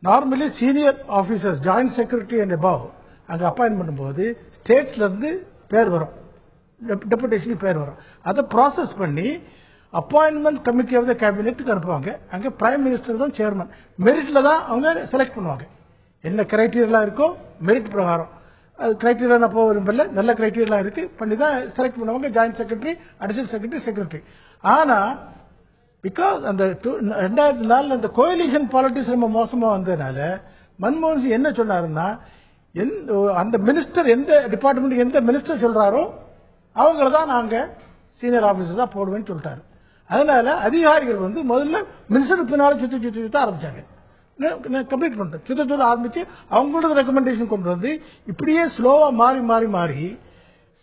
normally senior officers, joint secretary and above அங்க அப்பாயின்ட் பண்ணும்போது ஸ்டேட்ஸ்ல இருந்து பேர் வரும், டெபுடேஷன் பேர் வரும். அதை ப்ராசஸ் பண்ணி அப்பாயின்மெண்ட் கமிட்டி ஆஃப் த கேபினெட்டுக்கு அனுப்புவாங்க. அங்க பிரைம் மினிஸ்டர் தான் சேர்மன். மெரிட்ல தான் அவங்க செலக்ட் பண்ணுவாங்க. என்ன கிரைட்டீரியெல்லாம் இருக்கோ மெரிட் பிரகாரம். அது கிரைட்டீரியா போக விரும்பல, நல்ல கிரைட்டீரியா இருக்கு, பண்ணி தான் செலக்ட் பண்ணுவாங்க. Joint secretary, additional secretary, secretary. ஆனா பிகாஸ் அந்த 2004 அந்த கோயலிஷன் பாலிட்டிக்ஸ் ரொம்ப மோசமா வந்ததுனால மன்மோகன் சிங் என்ன சொன்னாருன்னா, அந்த மினிஸ்டர் எந்த டிபார்ட்மெண்ட் எந்த மினிஸ்டர் சொல்றாரோ அவங்கள தான் நாங்க சீனியர் ஆபீசர்ஸா போடுவேன்னு சொல்லிட்டாரு. அதனால அதிகாரிகள் வந்து முதல்ல மினிஸ்டருக்கு பின்னால சுத்த ஆரம்பிச்சாங்க. கம்ப்ளீட் பண்றேன் சுத்த ஆரம்பிச்சு அவங்களோட ரெக்கமெண்டேஷன் கொண்டு வந்து இப்படியே ஸ்லோவா மாறி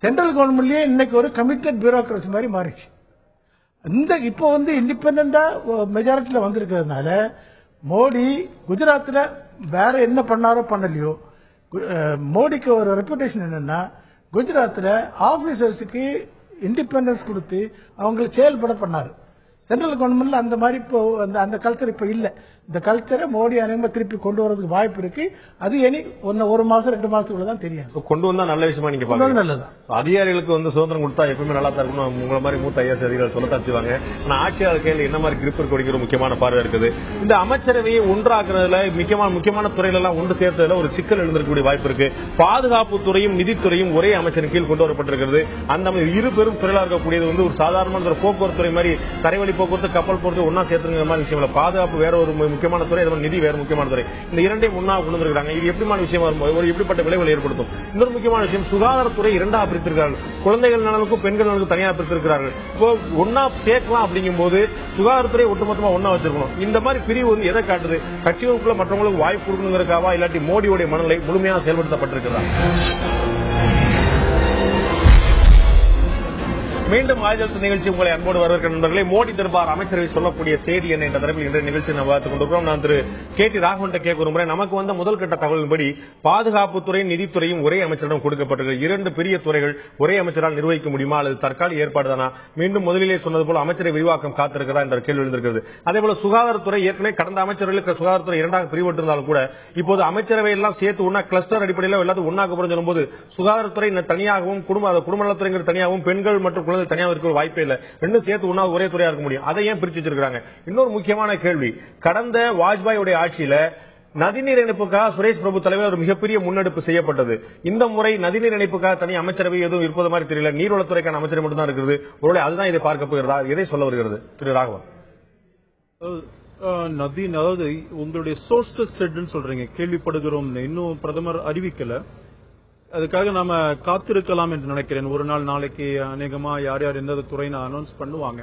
சென்ட்ரல் கவர்மெண்ட்லயே இன்னைக்கு ஒரு கமிட்டட் பியூரோக்ரசி மாதிரி மாறிச்சு. இந்த இப்போ வந்து இண்டிபெண்டா மெஜாரிட்டியில வந்திருக்கிறதுனால மோடி குஜராத்ல வேற என்ன பண்ணாரோ பண்ணலையோ, மோடிக்கு ஒரு ரெப்புடேஷன் என்னன்னா குஜராத்ல ஆபீசர்ஸுக்கு இண்டிபெண்டன்ஸ் கொடுத்து அவங்களுக்கு செயல்பட பண்ணாரு. சென்ட்ரல் கவர்மெண்ட்ல அந்த மாதிரி இப்போ அந்த கல்ச்சர் இப்ப இல்ல. இந்த கல்ச்சரை மோடி அனைவருமே திருப்பி கொண்டு வரதுக்கு வாய்ப்பு இருக்கு. அது இனி ஒரு மாசம் 2 மாசத்துக்குள்ள தான் தெரியும். கொண்டு வந்தா நல்ல விஷயமா நீங்க பாருங்க. நல்லதான். அதிகாரிகளுக்கு வந்து சுதந்திரம் கொடுத்தா எப்பவுமே நல்லா தான் இருக்கணும். உங்களை மாதிரி மூத்த ஐஎஸ் அதிகாரிகள் சொல்லத்தான் செய்வாங்க. ஆனா ஆட்சியாளர் கையில் என்ன மாதிரி கிரிப் கொடுக்கிற முக்கியமான பார்வை இருக்குது. இந்த அமைச்சரவையை ஒன்றாக்குறதுல முக்கியமான துறையில எல்லாம் ஒன்று சேர்த்ததுல ஒரு சிக்கல் எழுந்திருக்கக்கூடிய வாய்ப்பு இருக்கு. பாதுகாப்பு துறையும் நிதித்துறையும் ஒரே அமைச்சரின் கீழ் கொண்டு வரப்பட்டிருக்கிறது. அந்த இரு பெரும் துறையில இருக்கக்கூடியது வந்து ஒரு சாதாரண போக்குவரத்து துறை மாதிரி தரைவழி போக்குவரத்து கப்பல் போக்குவரத்து ஒன்னா சேர்த்துங்கிற மாதிரி விஷயம் இல்ல. பாதுகாப்பு வேற ஒரு முக்கியமான துறை, நிதி வேற முக்கியமான துறை. இந்த இரண்டையும் ஒன்னா கொண்டு வந்திருக்காங்க. இது எப்படிமான விஷயமா ஒரு எப்படிப்பட்ட விளைவுகள் ஏற்படுத்தும்? இன்னொரு முக்கியமான விஷயம், சுகாதாரத்துறை இரண்டாக பிரித்திருக்கிறார்கள். குழந்தைகள் நலனுக்கும் பெண்கள் நலனுக்கும் தனியாக பிரித்திருக்கிறார்கள். இப்போ ஒன்னா சேர்க்கலாம் அப்படிங்கும் போது சுகாதாரத்துறை ஒட்டுமொத்தமா ஒன்னா வச்சிருக்கணும். இந்த மாதிரி பிரிவு வந்து எதை காட்டுது? கட்சிகளுக்குள்ள மற்றவங்களுக்கு வாய்ப்பு கொடுக்கணுங்கிறக்காவா, இல்லாட்டி மோடியுடைய மனநிலை முழுமையாக செயல்படுத்தப்பட்டிருக்கிறதா? மீண்டும் ஆயுத நிகழ்ச்சி உங்களை அன்போடு வரவேற்கிற நண்பர்களே. மோடி தர்பார் அமைச்சரவை சொல்லக்கூடிய செய்தி என்ன என்ற தரப்பில் இன்றைய நிகழ்ச்சி நம்ம பார்த்துக் கொண்டிருக்கிறோம். நான் திரு KT ராகவன் கேட்க விரும்புகிறேன். நமக்கு வந்த முதல் கட்ட தகவலின்படி பாதுகாப்புத்துறையும் நிதித்துறையும் ஒரே அமைச்சரிடம் கொடுக்கப்பட்டிருக்கிறது. 2 பெரிய துறைகள் ஒரே அமைச்சரால் நிர்வகிக்க முடியுமா அல்லது தற்காலிக ஏற்பாடு தானா? மீண்டும் முதலிலே சொன்னது போல அமைச்சரை விரிவாக்கம் காத்திருக்கிறதா என்ற கேள்வி எழுந்திருக்கிறது. அதேபோல சுகாதாரத்துறை ஏற்கனவே கடந்த அமைச்சர்களுக்கு சுகாதாரத்துறை 2ஆக பிரிவிட்டிருந்தாலும் கூட இப்போது அமைச்சரவை எல்லாம் சேர்த்து ஒன்னா கிளஸ்டர் அடிப்படையில் எல்லாத்தையும் ஒன்னாக சொல்லும் போது சுகாதாரத்துறை தனியாகவும் குடும்ப நலத்துறை தனியாகவும் பெண்கள் மற்றும் தனியாக இருக்க வாய்ப்பே இல்ல. ரெண்டும் சேர்த்து ஒன்னா ஒரே துறையா இருக்க முடியும். அதை ஏன் பிரிச்சு வச்சிருக்காங்க? இன்னொரு முக்கியமான கேள்வி, கடந்த வாஜ்பாயுடைய ஆட்சியில நதிநீர் இணைப்புக்காக சுரேஷ் பிரபு தலைவர் ஒரு மிகப்பெரிய முன்னெடுப்பு செய்யப்பட்டது. இந்த முறை நதிநீர் இணைப்புக்காக தனி அமைச்சரவை எதுவும் இருப்பது மாதிரி தெரியல. நீர்வளத்துறைக்கான அமைச்சரவை மட்டும் தான் இருக்கிறது. ஒருவேளை அதுதான் இதை பார்க்க போகிறதா? எதை சொல்ல வருகிறது திரு ராகவன்? அதாவது உங்களுடைய சோர்சஸ் செட்னு சொல்றீங்க, கேள்விப்படுகிறோம். இன்னும் பிரதமர் அறிவிக்கல. அதுக்காக நாம காத்திருக்கலாம் என்று நினைக்கிறேன். ஒரு நாள் நாளைக்கு அநேகமா யார் யார் எந்த துறைன்னு அனௌன்ஸ் பண்ணுவாங்க.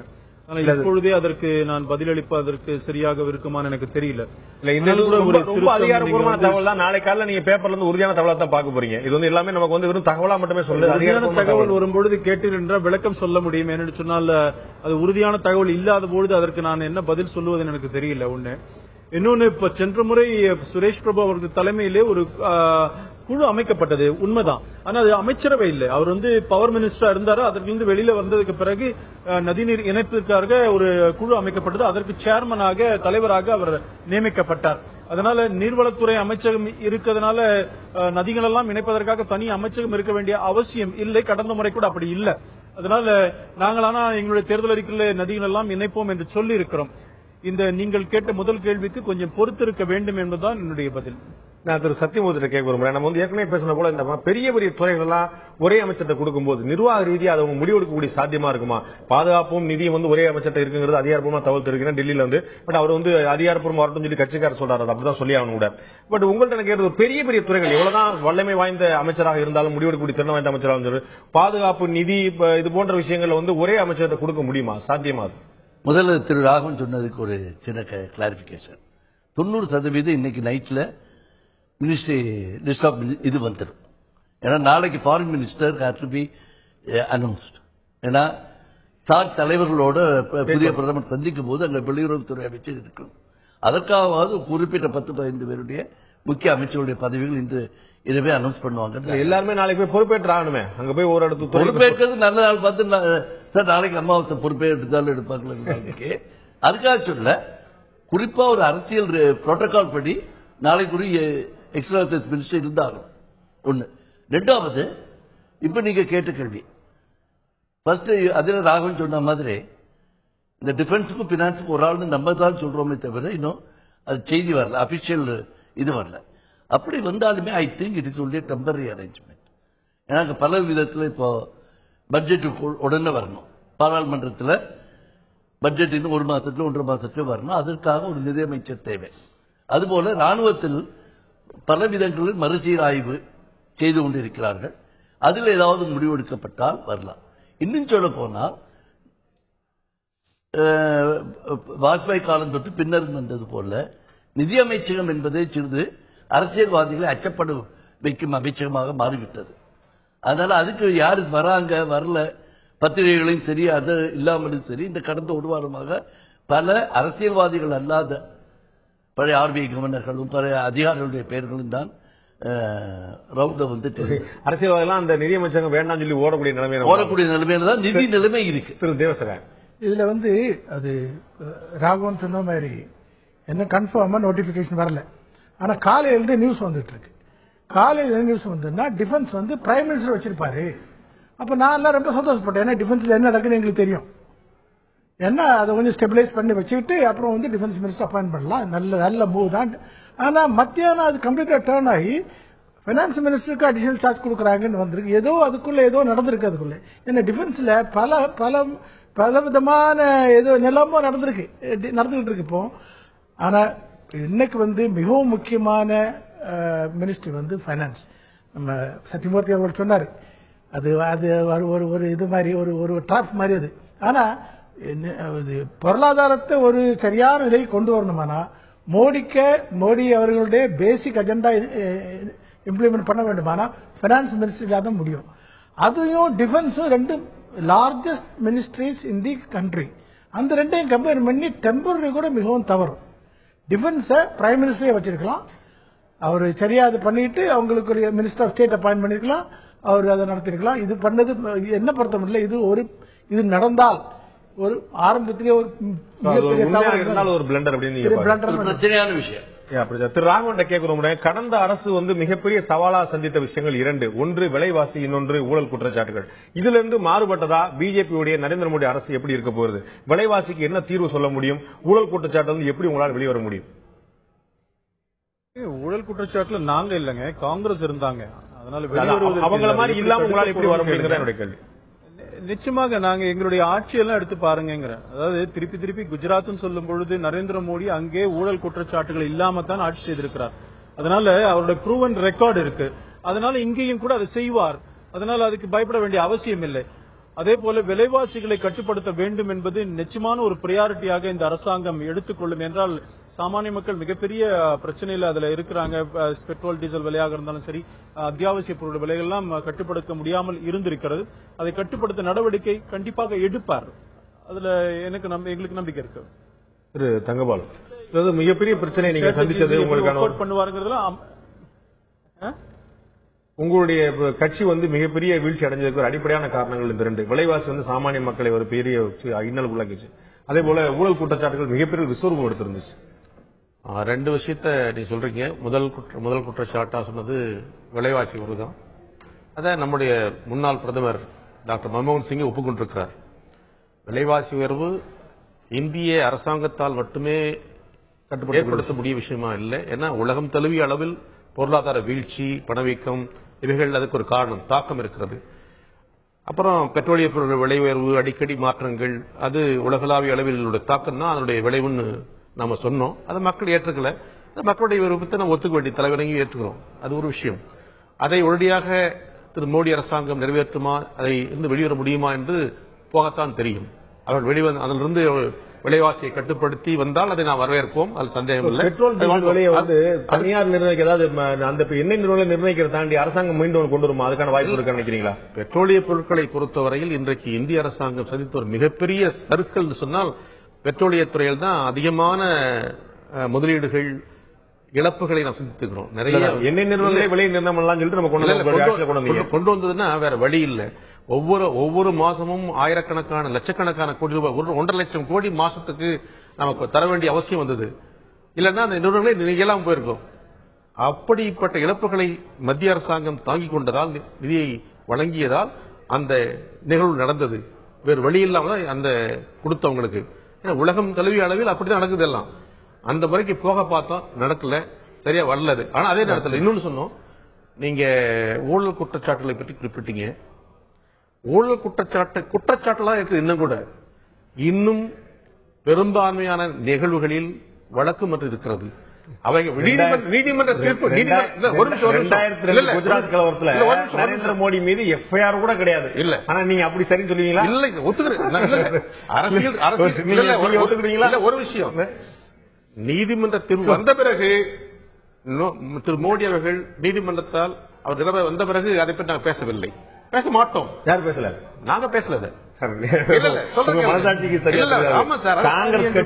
ஆனா இப்பொழுதே அதற்கு நான் பதிலளிப்பதற்கு சரியாக இருக்குமான்னு எனக்கு தெரியல. அதிகாரப்பூர்வமான தகவல் தான். நாளை காலையில் நீங்க பேப்பர்ல இருந்து உறுதியான தகவல் தான் பார்க்க போறீங்க. இது வந்து எல்லாமே நமக்கு வந்து வெறும் தகவலா மட்டுமே சொல்லுது. உறுதியான தகவல் வரும்பொழுது கேட்டீர்கள் என்றால் விளக்கம் சொல்ல முடியும். ஏன்னு சொன்னால் அது உறுதியான தகவல் இல்லாத பொழுது அதற்கு நான் என்ன பதில் சொல்லுவதுன்னு எனக்கு தெரியல. ஒண்ணு. இன்னொன்னு, இப்ப சென்ற முறை சுரேஷ் பிரபு அவர்கள் தலைமையிலே ஒரு குழு அமைக்கப்பட்டது, உண்மைதான். ஆனா அது அமைச்சரவை இல்லை. அவர் வந்து பவர் மினிஸ்டரா இருந்தாரு. அதற்கு வெளியில வந்ததுக்கு பிறகு நதிநீர் இணைப்பிற்காக ஒரு குழு அமைக்கப்பட்டது. அதற்கு சேர்மனாக தலைவராக அவர் நியமிக்கப்பட்டார். அதனால நீர்வளத்துறை அமைச்சகம் இருக்கிறதுனால நதிகள் எல்லாம் இணைப்பதற்காக தனி அமைச்சகம் இருக்க வேண்டிய அவசியம் இல்லை. கடந்த முறை கூட அப்படி இல்லை. அதனால நாங்கள் ஆனா எங்களுடைய தேர்தல் அறிக்கையில் நதிகள் எல்லாம் இணைப்போம் என்று சொல்லி இருக்கிறோம். இந்த நீங்கள் கேட்ட முதல் கேள்விக்கு கொஞ்சம் பொறுத்திருக்க வேண்டும் என்பதுதான் என்னுடைய பதில். நான் திரு சத்தியமூர்த்தி கேட்க விரும்புறேன். நம்ம வந்து ஏற்கனவே பேசின போல இந்த பெரிய பெரிய துறைகள் எல்லாம் ஒரே அமைச்சர்கிட்ட கொடுக்கும்போது நிர்வாக ரீதியாக அதை முடிவெடுக்கக்கூடிய சாத்தியமா இருக்குமா? பாதுகாப்பும் நிதியும் வந்து ஒரே அமைச்சர்கிட்ட இருக்குங்கிறது அதிகாரப்பூர்வமா தகவல் தெரிவிக்கிறேன் டெல்லியில வந்து. பட் அவர் வந்து அதிகாரப்பூர்வம் வரட்டும் சொல்லி கட்சிக்காரர் சொல்றாரு, அப்படிதான் சொல்லி ஆகணும் கூட. பட் உங்கள்கிட்ட கேட்கறது பெரிய பெரிய துறைகள் எவ்வளவுதான் வல்லமை வாய்ந்த அமைச்சராக இருந்தாலும் முடிவெடுக்கக்கூடிய திறன் வாய்ந்த அமைச்சராக இருந்தாலும் பாதுகாப்பு நிதி இது போன்ற விஷயங்கள்ல வந்து ஒரே அமைச்சர்கிட்ட கொடுக்க முடியுமா? சாத்தியமா? முதல்ல திரு ராகவன் சொன்னதுக்கு ஒரு சின்ன கிளாரிபிகேஷன். 90% இன்னைக்கு நைட்ல மினிஸ்ட்ரி லிஸ்ட் ஆஃப் இது வந்துடும். ஏன்னா நாளைக்கு foreign minister had to be announced. ஏன்னா சார் தலைவர்களோட புதிய பிரதமர் சந்திக்கும் போது அங்க வெளியுறவுத்துறை அமைச்சர் இருக்கும். அதற்காவது குறிப்பிட்ட 10-15 பேருடைய முக்கிய அமைச்சருடைய பதவிகள் இன்று இதுவே அனௌன்ஸ் பண்ணுவாங்க. எல்லாருமே நாளைக்கு போய் பொறுப்பேற்று ஆகணுமே. அங்க போய் ஒரு இடத்துக்கு பொறுப்பேற்கிறது நல்ல நாள் பார்த்து சார் நாளைக்கு அம்மாவத்தை பொறுப்பேற்றாலும் எடுப்பாங்க. அதுக்காக சொல்ல, குறிப்பா ஒரு அரசியல் புரோட்டோகால் படி நாளைக்குரிய எக்ஸ்டர்னல் அஃபேர்ஸ் மினிஸ்டர் இருந்தாலும் ஒண்ணு. ரெண்டாவது, இப்ப நீங்க கேட்ட கேள்வி ஃபர்ஸ்ட் அதில் ராகவன் சொன்ன மாதிரி இந்த டிஃபென்ஸுக்கும் பினான்ஸுக்கும் ஒரு ஆள் நம்ம தான் சொல்றோமே தவிர இன்னும் அது செய்தி வரல, அபிஷியல் இது வரல. அப்படி வந்தாலுமே I think it is only temporary arrangement. ஏன்னா பல விதத்தில் இப்போ பட்ஜெட் உடனே வரணும். பாராளுமன்றத்தில் பட்ஜெட் இன்னும் 1 மாசத்துல 1.5 மாசத்துல வரணும். அதற்காக ஒரு நிதியமைச்சர் தேவை. அதுபோல ராணுவத்தில் பல விதங்களில் மறுசீராய்வு செய்து கொண்டிருக்கிறார்கள். அதில் ஏதாவது முடிவெடுக்கப்பட்டால் வரலாம். இன்னும் சொல்ல போனால் வாஜ்பாய் காலம் தொட்டு பின்னர் வந்தது போல நிதி அமைச்சகம் என்பதே சிறிது அரசியல்வாதிகளை அச்சப்பட வைக்கும் அமைச்சகமாக மாறிவிட்டது. அதனால அதுக்கு யாரு வராங்க வரல, பத்திரிகைகளையும் சரி அது இல்லாமலும் சரி இந்த கடந்த ஒரு வாரமாக பல அரசியல்வாதிகள் அல்லாத பழைய ஆர்பிஐ கவர்னர்களும் பழைய அதிகாரிகளுடைய பெயர்களும் தான் ரவுண்ட வந்துட்டு அரசியல்வாதிகள் அந்த நிதியமைச்சகம் வேண்டாம் சொல்லி ஓடக்கூடிய நிலைமையில தான் நிதி நிலைமை இருக்கு. திரு தேவசகாய், இதுல அது ராகவன் சொன்ன மாதிரி என்ன கன்ஃபார்மா நோட்டிபிகேஷன் வரல. ஆனா காலையில நியூஸ் வந்துட்டு இருக்கு. காலையில நியூஸ் வந்ததுன்னா டிஃபென்ஸ் பிரைம் மினிஸ்டர் வச்சிருப்பாரு. அப்ப நான் ரொம்ப சந்தோஷப்பட்டேன். ஏன்னா டிஃபென்ஸ்ல என்ன நடக்குன்னு எங்களுக்கு தெரியும். என்ன அதை கொஞ்சம் ஸ்டெபிலைஸ் பண்ணி வச்சுக்கிட்டு அப்புறம் டிஃபென்ஸ் மினிஸ்டர் அப்பாயிண்ட் பண்ணலாம். நல்ல மூவ் தான். ஆனா மத்தியானம் அது கம்ப்ளீட்டா டேர்ன் ஆகி பைனான்ஸ் மினிஸ்டருக்கு அடிஷனல் சார்ஜ் கொடுக்குறாங்கன்னு வந்திருக்கு. அதுக்குள்ள ஏதோ நடந்திருக்கு. அதுக்குள்ள ஏன்னா டிஃபென்ஸ்ல பல பல பல விதமான ஏதோ நிலமும் நடந்துகிட்டு இருக்கு இப்போ. ஆனா இன்னைக்கு மிகவும் முக்கியமான மினிஸ்ட்ரி ஃபைனான்ஸ். நம்ம சத்யமூர்த்தி அவர்கள் சொன்னாரு, அது அது ஒரு இது மாதிரி ஒரு டிராப் மாதிரி அது. ஆனா பொருளாதாரத்தை ஒரு சரியான நிலைக்கு கொண்டு வரணுமானா மோடி அவர்களுடைய பேசிக் அஜெண்டா இம்ப்ளிமெண்ட் பண்ண வேண்டுமானா பைனான்ஸ் மினிஸ்ட்ரியில தான் முடியும். அதையும் டிஃபென்ஸும் ரெண்டு largest ministries in the country. அந்த ரெண்டையும் கம்பேர் பண்ணி டெம்பரரி கூட மிகவும் தவறும். டிஃபென்ஸ பிரைம் மினிஸ்டரே வச்சிருக்கலாம். அவர் சரியா அது பண்ணிட்டு அவங்களுக்கு ஒரு மினிஸ்டர் ஆஃப் ஸ்டேட் அப்பாயிண்ட் பண்ணிருக்கலாம். அவர் அதை நடத்திருக்கலாம். இது பண்ணது என்ன பொறுத்த முடியல. இது நடந்தால் ஒரு ஆரம்பத்திலே ஒரு பிளண்டர் பிரச்சனையான விஷயம். திரு ராகவன் கேட்கிறோம். கடந்த அரசு மிகப்பெரிய சவாலா சந்தித்த விஷயங்கள் இரண்டு. ஒன்று விலைவாசி, இன்னொன்று ஊழல் குற்றச்சாட்டுகள். இதுல இருந்து மாறுபட்டதா பிஜேபியுடைய நரேந்திர மோடி அரசு எப்படி இருக்க போகுது? விலைவாசிக்கு என்ன தீர்வு சொல்ல முடியும்? ஊழல் குற்றச்சாட்டு எப்படி உங்களால் வெளிவர முடியும்? ஊழல் குற்றச்சாட்டுல நாங்க இல்லங்க, காங்கிரஸ் இருந்தாங்க. அதனால அவங்கள மாதிரி இல்லாம உங்களால் எப்படி வர முடியுங்கிறது என்னுடைய கேள்வி. நிச்சயமாக நாங்க எங்களுடைய ஆட்சியெல்லாம் எடுத்து பாருங்க. அதாவது திருப்பி குஜராத்னு சொல்லும் பொழுது நரேந்திர மோடி அங்கே ஊழல் குற்றச்சாட்டுகள் இல்லாம தான் ஆட்சி செய்திருக்கிறார். அதனால அவருடைய ப்ரூவன் ரெக்கார்டு இருக்கு. அதனால இங்கேயும் கூட அதை செய்வார். அதனால அதுக்கு பயப்பட வேண்டிய அவசியம் இல்லை. அதே போல விலைவாசிகளை கட்டுப்படுத்த வேண்டும் என்பது நிச்சயமான ஒரு பிரியாரிட்டியாக இந்த அரசாங்கம் எடுத்துக்கொள்ளும். என்றால் சாமானிய மக்கள் மிகப்பெரிய பிரச்சனையில அதுல இருக்கிறாங்க. பெட்ரோல் டீசல் விலையாக இருந்தாலும் சரி, அத்தியாவசிய பொருள் விலைகள்லாம் கட்டுப்படுத்த முடியாமல் இருந்திருக்கிறது. அதை கட்டுப்படுத்த நடவடிக்கை கண்டிப்பாக எடுப்பார். அதுல எங்களுக்கு நம்பிக்கை இருக்கு. திரு தங்கபால், மிகப்பெரிய பிரச்சனை நீங்க சந்திச்சது உங்களுக்கு பண்ணுவாருங்கிறதுல உங்களுடைய கட்சி மிகப்பெரிய வீழ்ச்சி அடைஞ்சதுக்கு ஒரு அடிப்படையான காரணங்கள் இந்த ரெண்டு. விலைவாசி சாமானிய மக்களை ஒரு பெரிய இன்னலுக்குள்ளாக்கிச்சு. அதே போல ஊழல் குற்றச்சாட்டுகள் மிகப்பெரிய விஸ்வரூபம் எடுத்திருந்துச்சு. ரெண்டு விஷயத்த நீ சொல்றீங்க. முதல் குற்றச்சாட்டா சொன்னது விலைவாசி உயர்வுதான். அத நம்முடைய முன்னாள் பிரதமர் டாக்டர் மன்மோகன் சிங் ஒப்புக்கொண்டிருக்கிறார். விலைவாசி உயர்வு இந்திய அரசாங்கத்தால் மட்டுமே ஏற்படுத்த முடிய விஷயமா இல்லை. ஏன்னா உலகம் தழுவிய அளவில் பொருளாதார வீழ்ச்சி, பணவீக்கம் இவைகள் அதுக்கு ஒரு காரணம், தாக்கம் இருக்கிறது. அப்புறம் பெட்ரோலிய பொருள் விலை உயர்வு, அடிக்கடி மாற்றங்கள், அது உலகளாவிய அளவில் தாக்கம் தான் அதனுடைய விளைவுன்னு நாம சொன்னோம். அதை மக்கள் ஏற்றுக்கல. மக்களுடைய விருப்பத்தை நம்ம ஒத்துக்க வேண்டிய தலைவரையும் ஏற்றுக்கிறோம். அது ஒரு விஷயம். அதை உடனடியாக திரு மோடி அரசாங்கம் நிறைவேற்றுமா, அதை இருந்து வெளிவர முடியுமா என்று போகத்தான் தெரியும். அவர்கள் அதிலிருந்து விலைவாசியை கட்டுப்படுத்தி வந்தால் அதை நான் வரவேற்போம். அது சந்தேகம் இல்லை. பெட்ரோல் விலையை தனியார் நிர்ணயிக்க, அதாவது அந்த எண்ணெய் நிறுவனம் நிர்ணயிக்கிற தாண்டி அரசாங்கம் மீண்டும் கொண்டு வருமா? அதுக்கான வாய்ப்பு இருக்கு நினைக்கிறீங்களா? பெட்ரோலிய பொருட்களை பொறுத்தவரையில் இன்றைக்கு இந்திய அரசாங்கம் சந்தித்த ஒரு மிகப்பெரிய சர்க்கிள் சொன்னால் பெட்ரோலியத்துறையில் தான் அதிகமான முதலீடுகள், இழப்புகளை நாம் சந்தித்துக்கிறோம். நிறைய எண்ணெய் நிறுவனங்களே விலை நிர்ணயம் சொல்லிட்டு நம்ம கொண்டு வந்ததுன்னா வேற வழி இல்லை. ஒவ்வொரு மாசமும் ஆயிரக்கணக்கான லட்சக்கணக்கான கோடி ரூபாய், 1.5 லட்சம் கோடி மாசத்துக்கு நமக்கு தர வேண்டிய அவசியம் வந்தது. இல்லைன்னா அந்த நிறுவனங்களே இயலாம போயிருக்கும். அப்படிப்பட்ட இழப்புகளை மத்திய அரசாங்கம் தாங்கிக் கொண்டதால், நிதியை வழங்கியதால் அந்த நிகழ்வு நடந்தது. வேறு வழி இல்லாம அந்த கொடுத்தவங்களுக்கு. உலகம் தழுவிய அளவில் அப்படிதான் நடக்குது. எல்லாம் அந்த முறைக்கு போக பார்த்தோம், நடக்கல, சரியா வரலது. ஆனா அதே நேரத்தில் இன்னொன்னு சொன்னோம், நீங்க ஊழல் குற்றச்சாட்டுகளை பற்றி குறிப்பிட்டீங்க. ஊழல் குற்றச்சாட்டுலாம் இருக்கு. இன்னும் பெரும்பான்மையான நிகழ்வுகளில் வழக்கு மற்றும் இருக்கிறது. அவங்க நீதிமன்ற தீர்ப்பு குஜராத் கலவரத்துல நரேந்திர மோடி மீது எஃப்ஐஆர் கூட கிடையாது. இல்ல, ஆனா நீங்க அப்படி சரின்னு சொல்லுவீங்களா? இல்ல, ஒத்துக்கிறேன். அரசியல் ஒத்துக்கிறீங்களா? ஒரு விஷயம், நீதிமன்ற தீர்ப்பு வந்த பிறகு திரு மோடி அவர்கள் நீதிமன்றத்தால் அவர் நிலைமை வந்த பிறகு அதை பற்றி நாங்கள் பேசவில்லை, பேச மாட்டோம். யார் பேசல? நாங்க பேசல. மனசாட்சிக்கு காங்கிரஸ்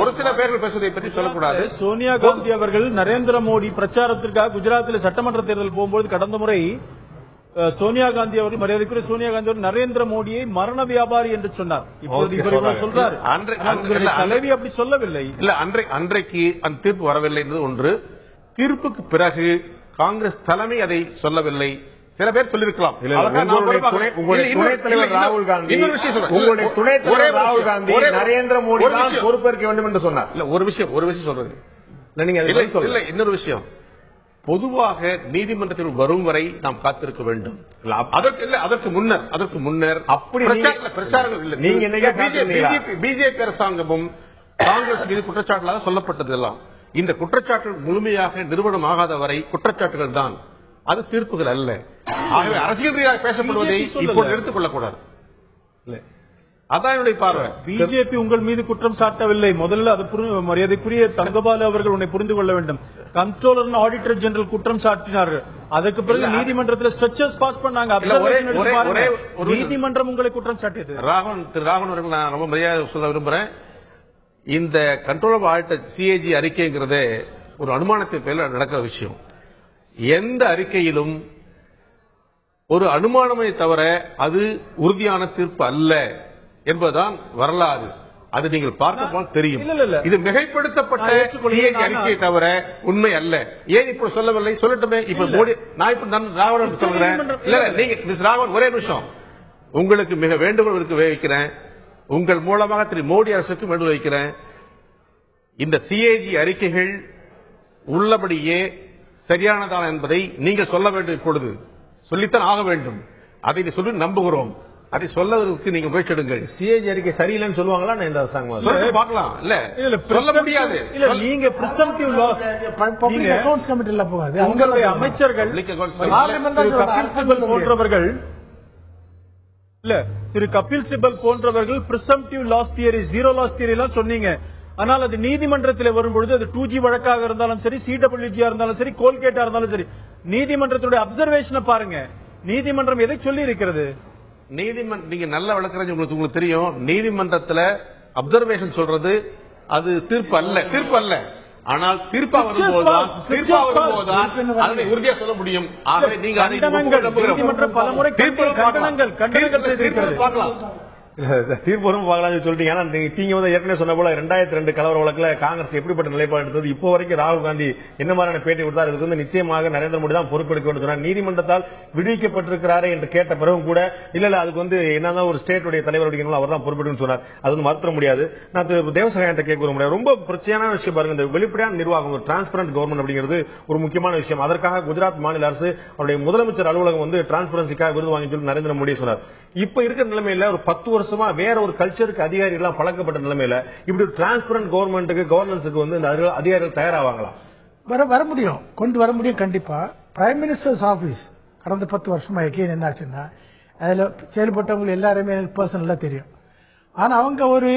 ஒரு சில பேர்கள் பேசுவதை பற்றி சொல்லக்கூடாது. சோனியா காந்தி அவர்கள் நரேந்திர மோடி பிரச்சாரத்திற்காக குஜராத்தில் சட்டமன்ற தேர்தல் போகும்போது கடந்த முறை சோனியா காந்தி அவர்கள், மரியாதைக்குரிய சோனியா காந்தி அவர்கள் நரேந்திர மோடியை மரண வியாபாரி என்று சொன்னார். இப்போது இவர் சொல்றார் தலைவி அப்படி சொல்லவில்லை. இல்ல, அன்றைக்கு அந்த தீர்ப்பு வரவில்லை என்பது ஒன்று. தீர்ப்புக்கு பிறகு காங்கிரஸ் தலைமை அதை சொல்லவில்லை. சில பேர் சொல்லிருக்கலாம். ராகுல் காந்தி ராகுல் காந்தி நரேந்திர மோடி தான் பொறுப்பேற்க வேண்டும் என்று சொன்னார். இல்ல, ஒரு விஷயம் சொல்றது இல்ல. இன்னொரு விஷயம், பொதுவாக நீதிமன்றத்தில் வரும் வரை நாம் காத்திருக்க வேண்டும். அதற்கு முன்னர் அப்படி பிரச்சாரங்கள் இல்லை. நீங்க பிஜேபி அரசாங்கமும் காங்கிரஸ் மீது குற்றச்சாட்டுகளாக சொல்லப்பட்டது எல்லாம் இந்த குற்றச்சாட்டுகள் முழுமையாக நிறுவனம் ஆகாத வரை குற்றச்சாட்டுகள் தான், அது தீர்ப்புகள் அல்ல. ஆகவே அரசியல் ரீதியாக பேசப்படுவதை இப்போது எடுத்துக் கொள்ளக்கூடாது. அதான் என்னுடைய பார்வை. பிஜேபி உங்கள் மீது குற்றம் சாட்டவில்லை. முதல்ல அது மரியாதைக்குரிய தங்கபாலு அவர்கள் உன்னை புரிந்து கொள்ள வேண்டும். கண்ட்ரோலர் ஆடிட்டர் ஜெனரல் குற்றம் சாட்டினார்கள். அதுக்கு பிறகு நீதிமன்றத்தில் ஸ்ட்ரெச்சர்ஸ் பாஸ் பண்ணாங்க. நீதிமன்றம் உங்களை குற்றம் சாட்டியது. திரு ராகவன் அவர்கள் நான் ரொம்ப மரியாதை சொல்ல விரும்புறேன். இந்த கண்ட்ரோல் ஆஃப் ஆடிட்டர் சிஏஜி அறிக்கைங்கிறதே ஒரு அனுமானத்தின் பேரில் நடக்கிற விஷயம். எந்த அறிக்கையிலும் ஒரு அனுமானமே தவிர அது உறுதியான தீர்ப்பு அல்ல என்பதுதான் வரலாறு. அது நீங்கள் பார்க்க தெரியும். இது மிகைப்படுத்தப்பட்ட அறிக்கையை தவிர உண்மை அல்ல. ஏன் இப்ப சொல்லவில்லை? சொல்லட்டுமே. இப்ப மோடி, நான் இப்ப ராவணன் சொல்றேன். இல்ல, நீங்க மிஸ் ராவணன் ஒரே நிமிஷம், உங்களுக்கு மிக வேண்டுகோள் வைக்கிறேன். உங்கள் மூலமாக திரு மோடி அரசுக்கு வேண்டுகோள் வைக்கிறேன். இந்த சிஏஜி அறிக்கைகள் உள்ளபடியே சரியானதான் என்பதை நீங்கள் சொல்ல வேண்டும். இப்பொழுது சொல்லித்தான் ஆக வேண்டும். அதை சொல்லி நம்புகிறோம். அதை சொல்வதற்கு நீங்க முயற்சி எடுங்கள். சிஏஜி அறிக்கை சரியில்லைன்னு சொல்லுவாங்களா? இந்த அரசாங்கம் பார்க்கலாம். இல்ல, சொல்ல முடியாது. நீங்க பிரிசம்ப்டிவ் லாஸ் பப்ளிக் அக்கவுண்ட்ஸ் கமிட்டில போகாது. உங்களுடைய அமைச்சர்கள் போன்றவர்கள் இல்ல, திரு கபில் சிபல் போன்றவர்கள் presumptive loss theory, zero loss theory எல்லாம் சொன்னீங்க. ஆனால் அது நீதிமன்றத்தில் வரும்பொழுது அது 2G வழக்காக இருந்தாலும் சரி, CWG இருந்தாலும் சரி, கோல்கேட்டா இருந்தாலும் சரி, நீதிமன்றத்துடைய அப்சர்வேஷனை பாருங்க. நீதிமன்றம் எதை சொல்லி இருக்கிறது? நீங்க நல்ல வழக்கறிஞர், உங்களுக்கு தெரியும். நீதிமன்றத்தில் அப்சர்வேஷன் சொல்றது அது தீர்ப்பு அல்ல. ஆனால் தீர்ப்பா வரும்போதுதான் அதை உறுதியாக சொல்ல முடியும். ஆகவே நீங்க பல முறை கண்டனங்கள் செய்திருக்கிறது. பார்க்கலாம். தீர்ப்பு வரும் பார்க்கலாம் சொல்லிட்டீங்க. நீங்க வந்து ஏற்கனவே சொன்ன போல 2002 கலவர வழக்குல காங்கிரஸ் எப்படிப்பட்ட நிலைப்பாடு எடுத்தது, இப்போ வரைக்கும் ராகுல் காந்தி என்ன மாதிரியான பேட்டி கொடுத்தார், இதுக்கு வந்து நிச்சயமாக நரேந்திர மோடி தான் பொறுப்பெடுக்க வேண்டும் சொன்னார். நீதிமன்றத்தால் விடுவிக்கப்பட்டிருக்கிறாரே என்று கேட்ட பிறகும் கூட இல்ல அதுக்கு வந்து என்னதான் ஒரு ஸ்டேட்டுடைய தலைவர் அவர் தான் பொறுப்பெடுக்கணும் சொன்னார். அது வந்து மறுத்த முடியாது. நான் தேவசகாயத்தை கேட்க முடியாது. ரொம்ப பிரச்சனையான விஷயம் பாருங்க, இந்த வெளிப்படையான நிர்வாகம், ஒரு டிரான்ஸ்பரண்ட் கவர்மெண்ட் அப்படிங்கிறது ஒரு முக்கியமான விஷயம். அதற்காக குஜராத் மாநில அரசு அவருடைய முதலமைச்சர் அலுவலகம் வந்து டிரான்ஸ்பரன்சிக்காக விருது வாங்கி சொல்லி நரேந்திர மோடி சொன்னார். இப்ப இருக்கிற நிலைமையில ஒரு 10 வருஷமா வேற ஒரு கல்ச்சருக்கு அதிகாரிகள் பழக்கப்பட்ட நிலைமையில இப்படி டிரான்ஸ்பரண்ட் கவர்மெண்ட்டுக்கு கவர்னன்ஸுக்கு வந்து இந்த அதிகாரிகள் தயாராவாங்களா? வர முடியும், கொண்டு வர முடியும் கண்டிப்பா. பிரைம் மினிஸ்டர்ஸ் ஆபீஸ் கடந்த 10 வருஷமா என்ன ஆச்சுன்னா, அதுல செயல்பட்டவங்க எல்லாருமே எனக்கு பர்சனலா தெரியும். ஆனா அவங்க ஒரு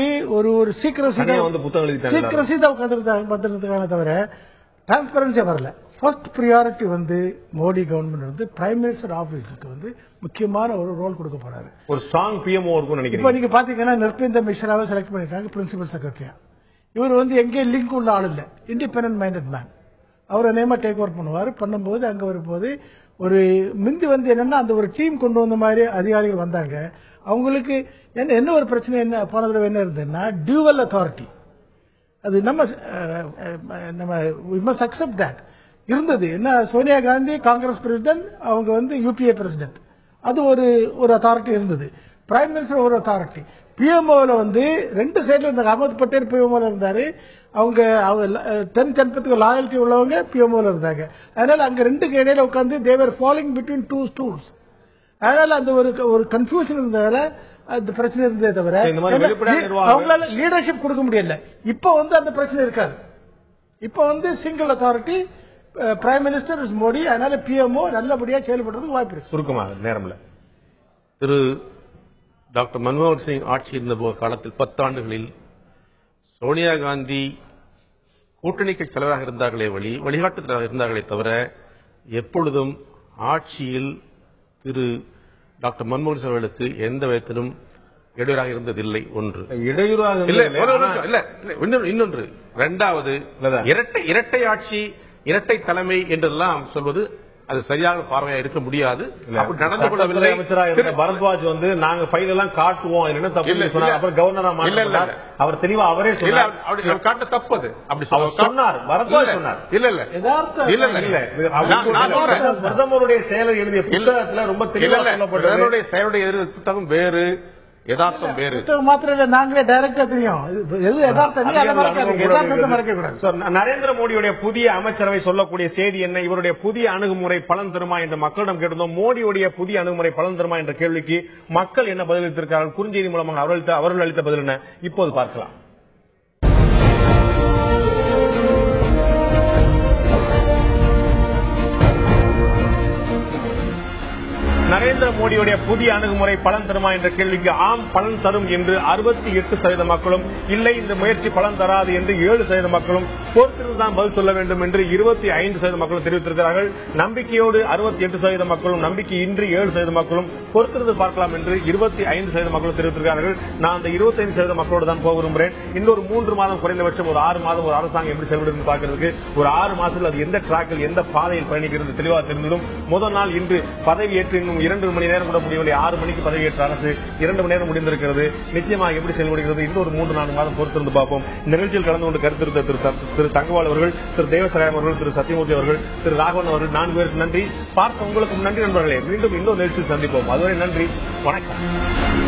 ஒரு சீக்கிரசி தான் உட்காந்துருக்காங்க தவிர டிரான்ஸ்பரன்சியா வரல. ஃபர்ஸ்ட் பிரியாரிட்டி வந்து மோடி கவர்மெண்ட் வந்து பிரைம் மினிஸ்டர் ஆபீஸுக்கு வந்து முக்கியமான ஒரு ரோல் கொடுக்க போறாரு. ஒரு ஸ்ட்ராங் பிஎம்ஓ இருக்கும் நினைக்கிறேன். இப்ப நீங்க பாத்தீங்கன்னா நிர்பேந்தர் மிஸ்ராவை செலக்ட் பண்ணிருக்காங்க பிரின்சிபல் செக்ரட்டரியா. இவர் வந்து எங்கேயும் லிங்க் உள்ள ஆள் இல்ல, இண்டிபெண்டன்ட் மைண்டட் மேன். அவரை நேமா டேக் ஓவர் பண்ணுவாரு. பண்ணும்போது அங்க வரும்போது ஒரு முந்தி வந்து என்னன்னா அந்த ஒரு டீம் கொண்டு வந்த மாதிரி அதிகாரிகள் வந்தாங்க. அவங்களுக்கு என்ன ஒரு பிரச்சனை என்ன போன தடவை என்ன இருந்ததுன்னா டியூவல் அத்தாரிட்டி. அது நம்ம we must accept that இருந்தது. என்ன சோனியா காந்தி காங்கிரஸ் பிரசிடென்ட், அவங்க வந்து யூபிஏ பிரசிடென்ட். அது ஒரு அத்தாரிட்டி இருந்தது. பிரைம் மினிஸ்டர் ஒரு அத்தாரிட்டி. பிஎம்ஓல வந்து 2 சைட்ல இருந்தாங்க. அகமது பட்டேல் பிஎம்ஓல இருந்தாரு. அவங்க 10 லாயல்டி உள்ளவங்க பிஎம்ஓல இருந்தாங்க. அதனால அங்க 2க்கு இடையில உட்கார்ந்து தேவர் ஃபாலோயிங் பிட்வீன் 2 ஸ்டூல்ஸ். அதனால அந்த ஒரு கன்ஃபியூஷன் இருந்ததால அந்த பிரச்சனை இருந்ததே தவிர இந்த மாதிரி வெளிப்படையான நிர்வாகம் அவங்களால லீடர்ஷிப் கொடுக்க முடியல. இப்ப அந்த பிரச்சனை இருக்காது. இப்ப single authority prime minister Modi, அதனால பிஎம்ஓ நல்லபடியா செயல்படுறதுக்கு வாய்ப்பு இருக்கு. சுருக்கமாக நேரம்ல திரு டாக்டர் மன்மோகன் சிங் ஆட்சி இருந்த காலத்தில் 10 ஆண்டுகளில் சோனியா காந்தி கூட்டணி கட்சி தலைவராக இருந்தார்களே வழிகாட்டு தலைவராக இருந்தார்களே தவிர எப்பொழுதும் ஆட்சியில் திரு டாக்டர் மன்மோகன் சிங் அவர்களுக்கு எந்த விதத்திலும் இடையூறாக இருந்ததில்லை. ஒன்று இடையூறாக இன்னொன்று. இரண்டாவது, இரட்டை ஆட்சி இரட்டை தலைமை என்றெல்லாம் சொல்வது அது சரியாக பார்வையாக இருக்க முடியாது. அப்படி நடந்து கொள்ளவில்லை. அமைச்சராக பரத்வாஜ் நாங்க ஃபைல் எல்லாம் காட்டுவோம் என்ன தப்பு சொன்னார். அப்புறம் கவர்னரா மாறினார். அவர் தெளிவா அவரே சொன்னார். காட்ட தப்பது அப்படி சொன்னார். பரத்வாஜ் சொன்னார். பிரதமருடைய செயலர் எழுதிய புத்தகத்துல ரொம்ப தெளிவாக சொல்லப்பட்டது. செயலுடைய புத்தகம் வேறு, யதார்த்தம் வேறு. மாத்திரம் இல்ல, நாங்களே டைரக்டா தெரியும் எது யதார்த்தம் மறைக்க கூடாது. நரேந்திர மோடியுடைய புதிய அமைச்சரவை சொல்லக்கூடிய செய்தி என்ன? இவருடைய புதிய அணுகுமுறை பலன் தருமா என்று மக்களிடம் கேட்டிருந்தோம். மோடியுடைய புதிய அணுகுமுறை பலன் தருமா என்ற கேள்விக்கு மக்கள் என்ன பதிலளித்திருக்கிறார்கள்? குறுஞ்செய்தி மூலமாக அவர்கள் அளித்த பதில் என்ன? இப்போது பார்க்கலாம். நரேந்திர மோடியுடைய புதிய அணுகுமுறை பலன் தருமா என்ற கேள்விக்கு ஆம் பலன் தரும் என்று 68% மக்களும், இல்லை இந்த முயற்சி பலன் தராது என்று 7% மக்களும், பொறுத்திருந்துதான் பதில் சொல்ல வேண்டும் என்று 25% மக்களும் தெரிவித்திருக்கிறார்கள். நம்பிக்கையோடு 68% மக்களும், நம்பிக்கையின்றி 7% மக்களும், பொறுத்திருந்து பார்க்கலாம் என்று 25% மக்களும் தெரிவித்திருக்கிறார்கள். நான் அந்த 25% மக்களோடு தான் போக விரும்புகிறேன். இன்னொரு 3 மாதம் குறைந்தபட்சம் ஒரு 6 மாதம் ஒரு அரசாங்கம் எப்படி செயல்படுது பார்க்கிறதுக்கு ஒரு 6 மாதத்தில் அது எந்த டிராக்கில் எந்த பாதையில் பயணிக்கிறது தெளிவாக தெரிந்துடும். முதல் நாள் இன்று பதவியேற்று 2 மணி நேரம் கூட முடியவில்லை. 6 மணிக்கு பதவியேற்ற அரசு 2 மணி நேரம் முடிந்திருக்கிறது. நிச்சயமாக எப்படி செயல்படுகிறது இன்னொரு 3-4 மாதம் பொறுத்திருந்து பார்ப்போம். நிகழ்ச்சியில் கலந்து கொண்டு கருத்திருந்த திரு தங்கவாள் அவர்கள், திரு தேவசகாயம் அவர்கள், திரு சத்தியமூர்த்தி அவர்கள், திரு ராகவன் அவர்கள் 4 பேருக்கு நன்றி. பார்க்க உங்களுக்கும் நன்றி நண்பர்களே. மீண்டும் இன்னொரு நிகழ்ச்சியில் சந்திப்போம். அதுவரை நன்றி, வணக்கம்.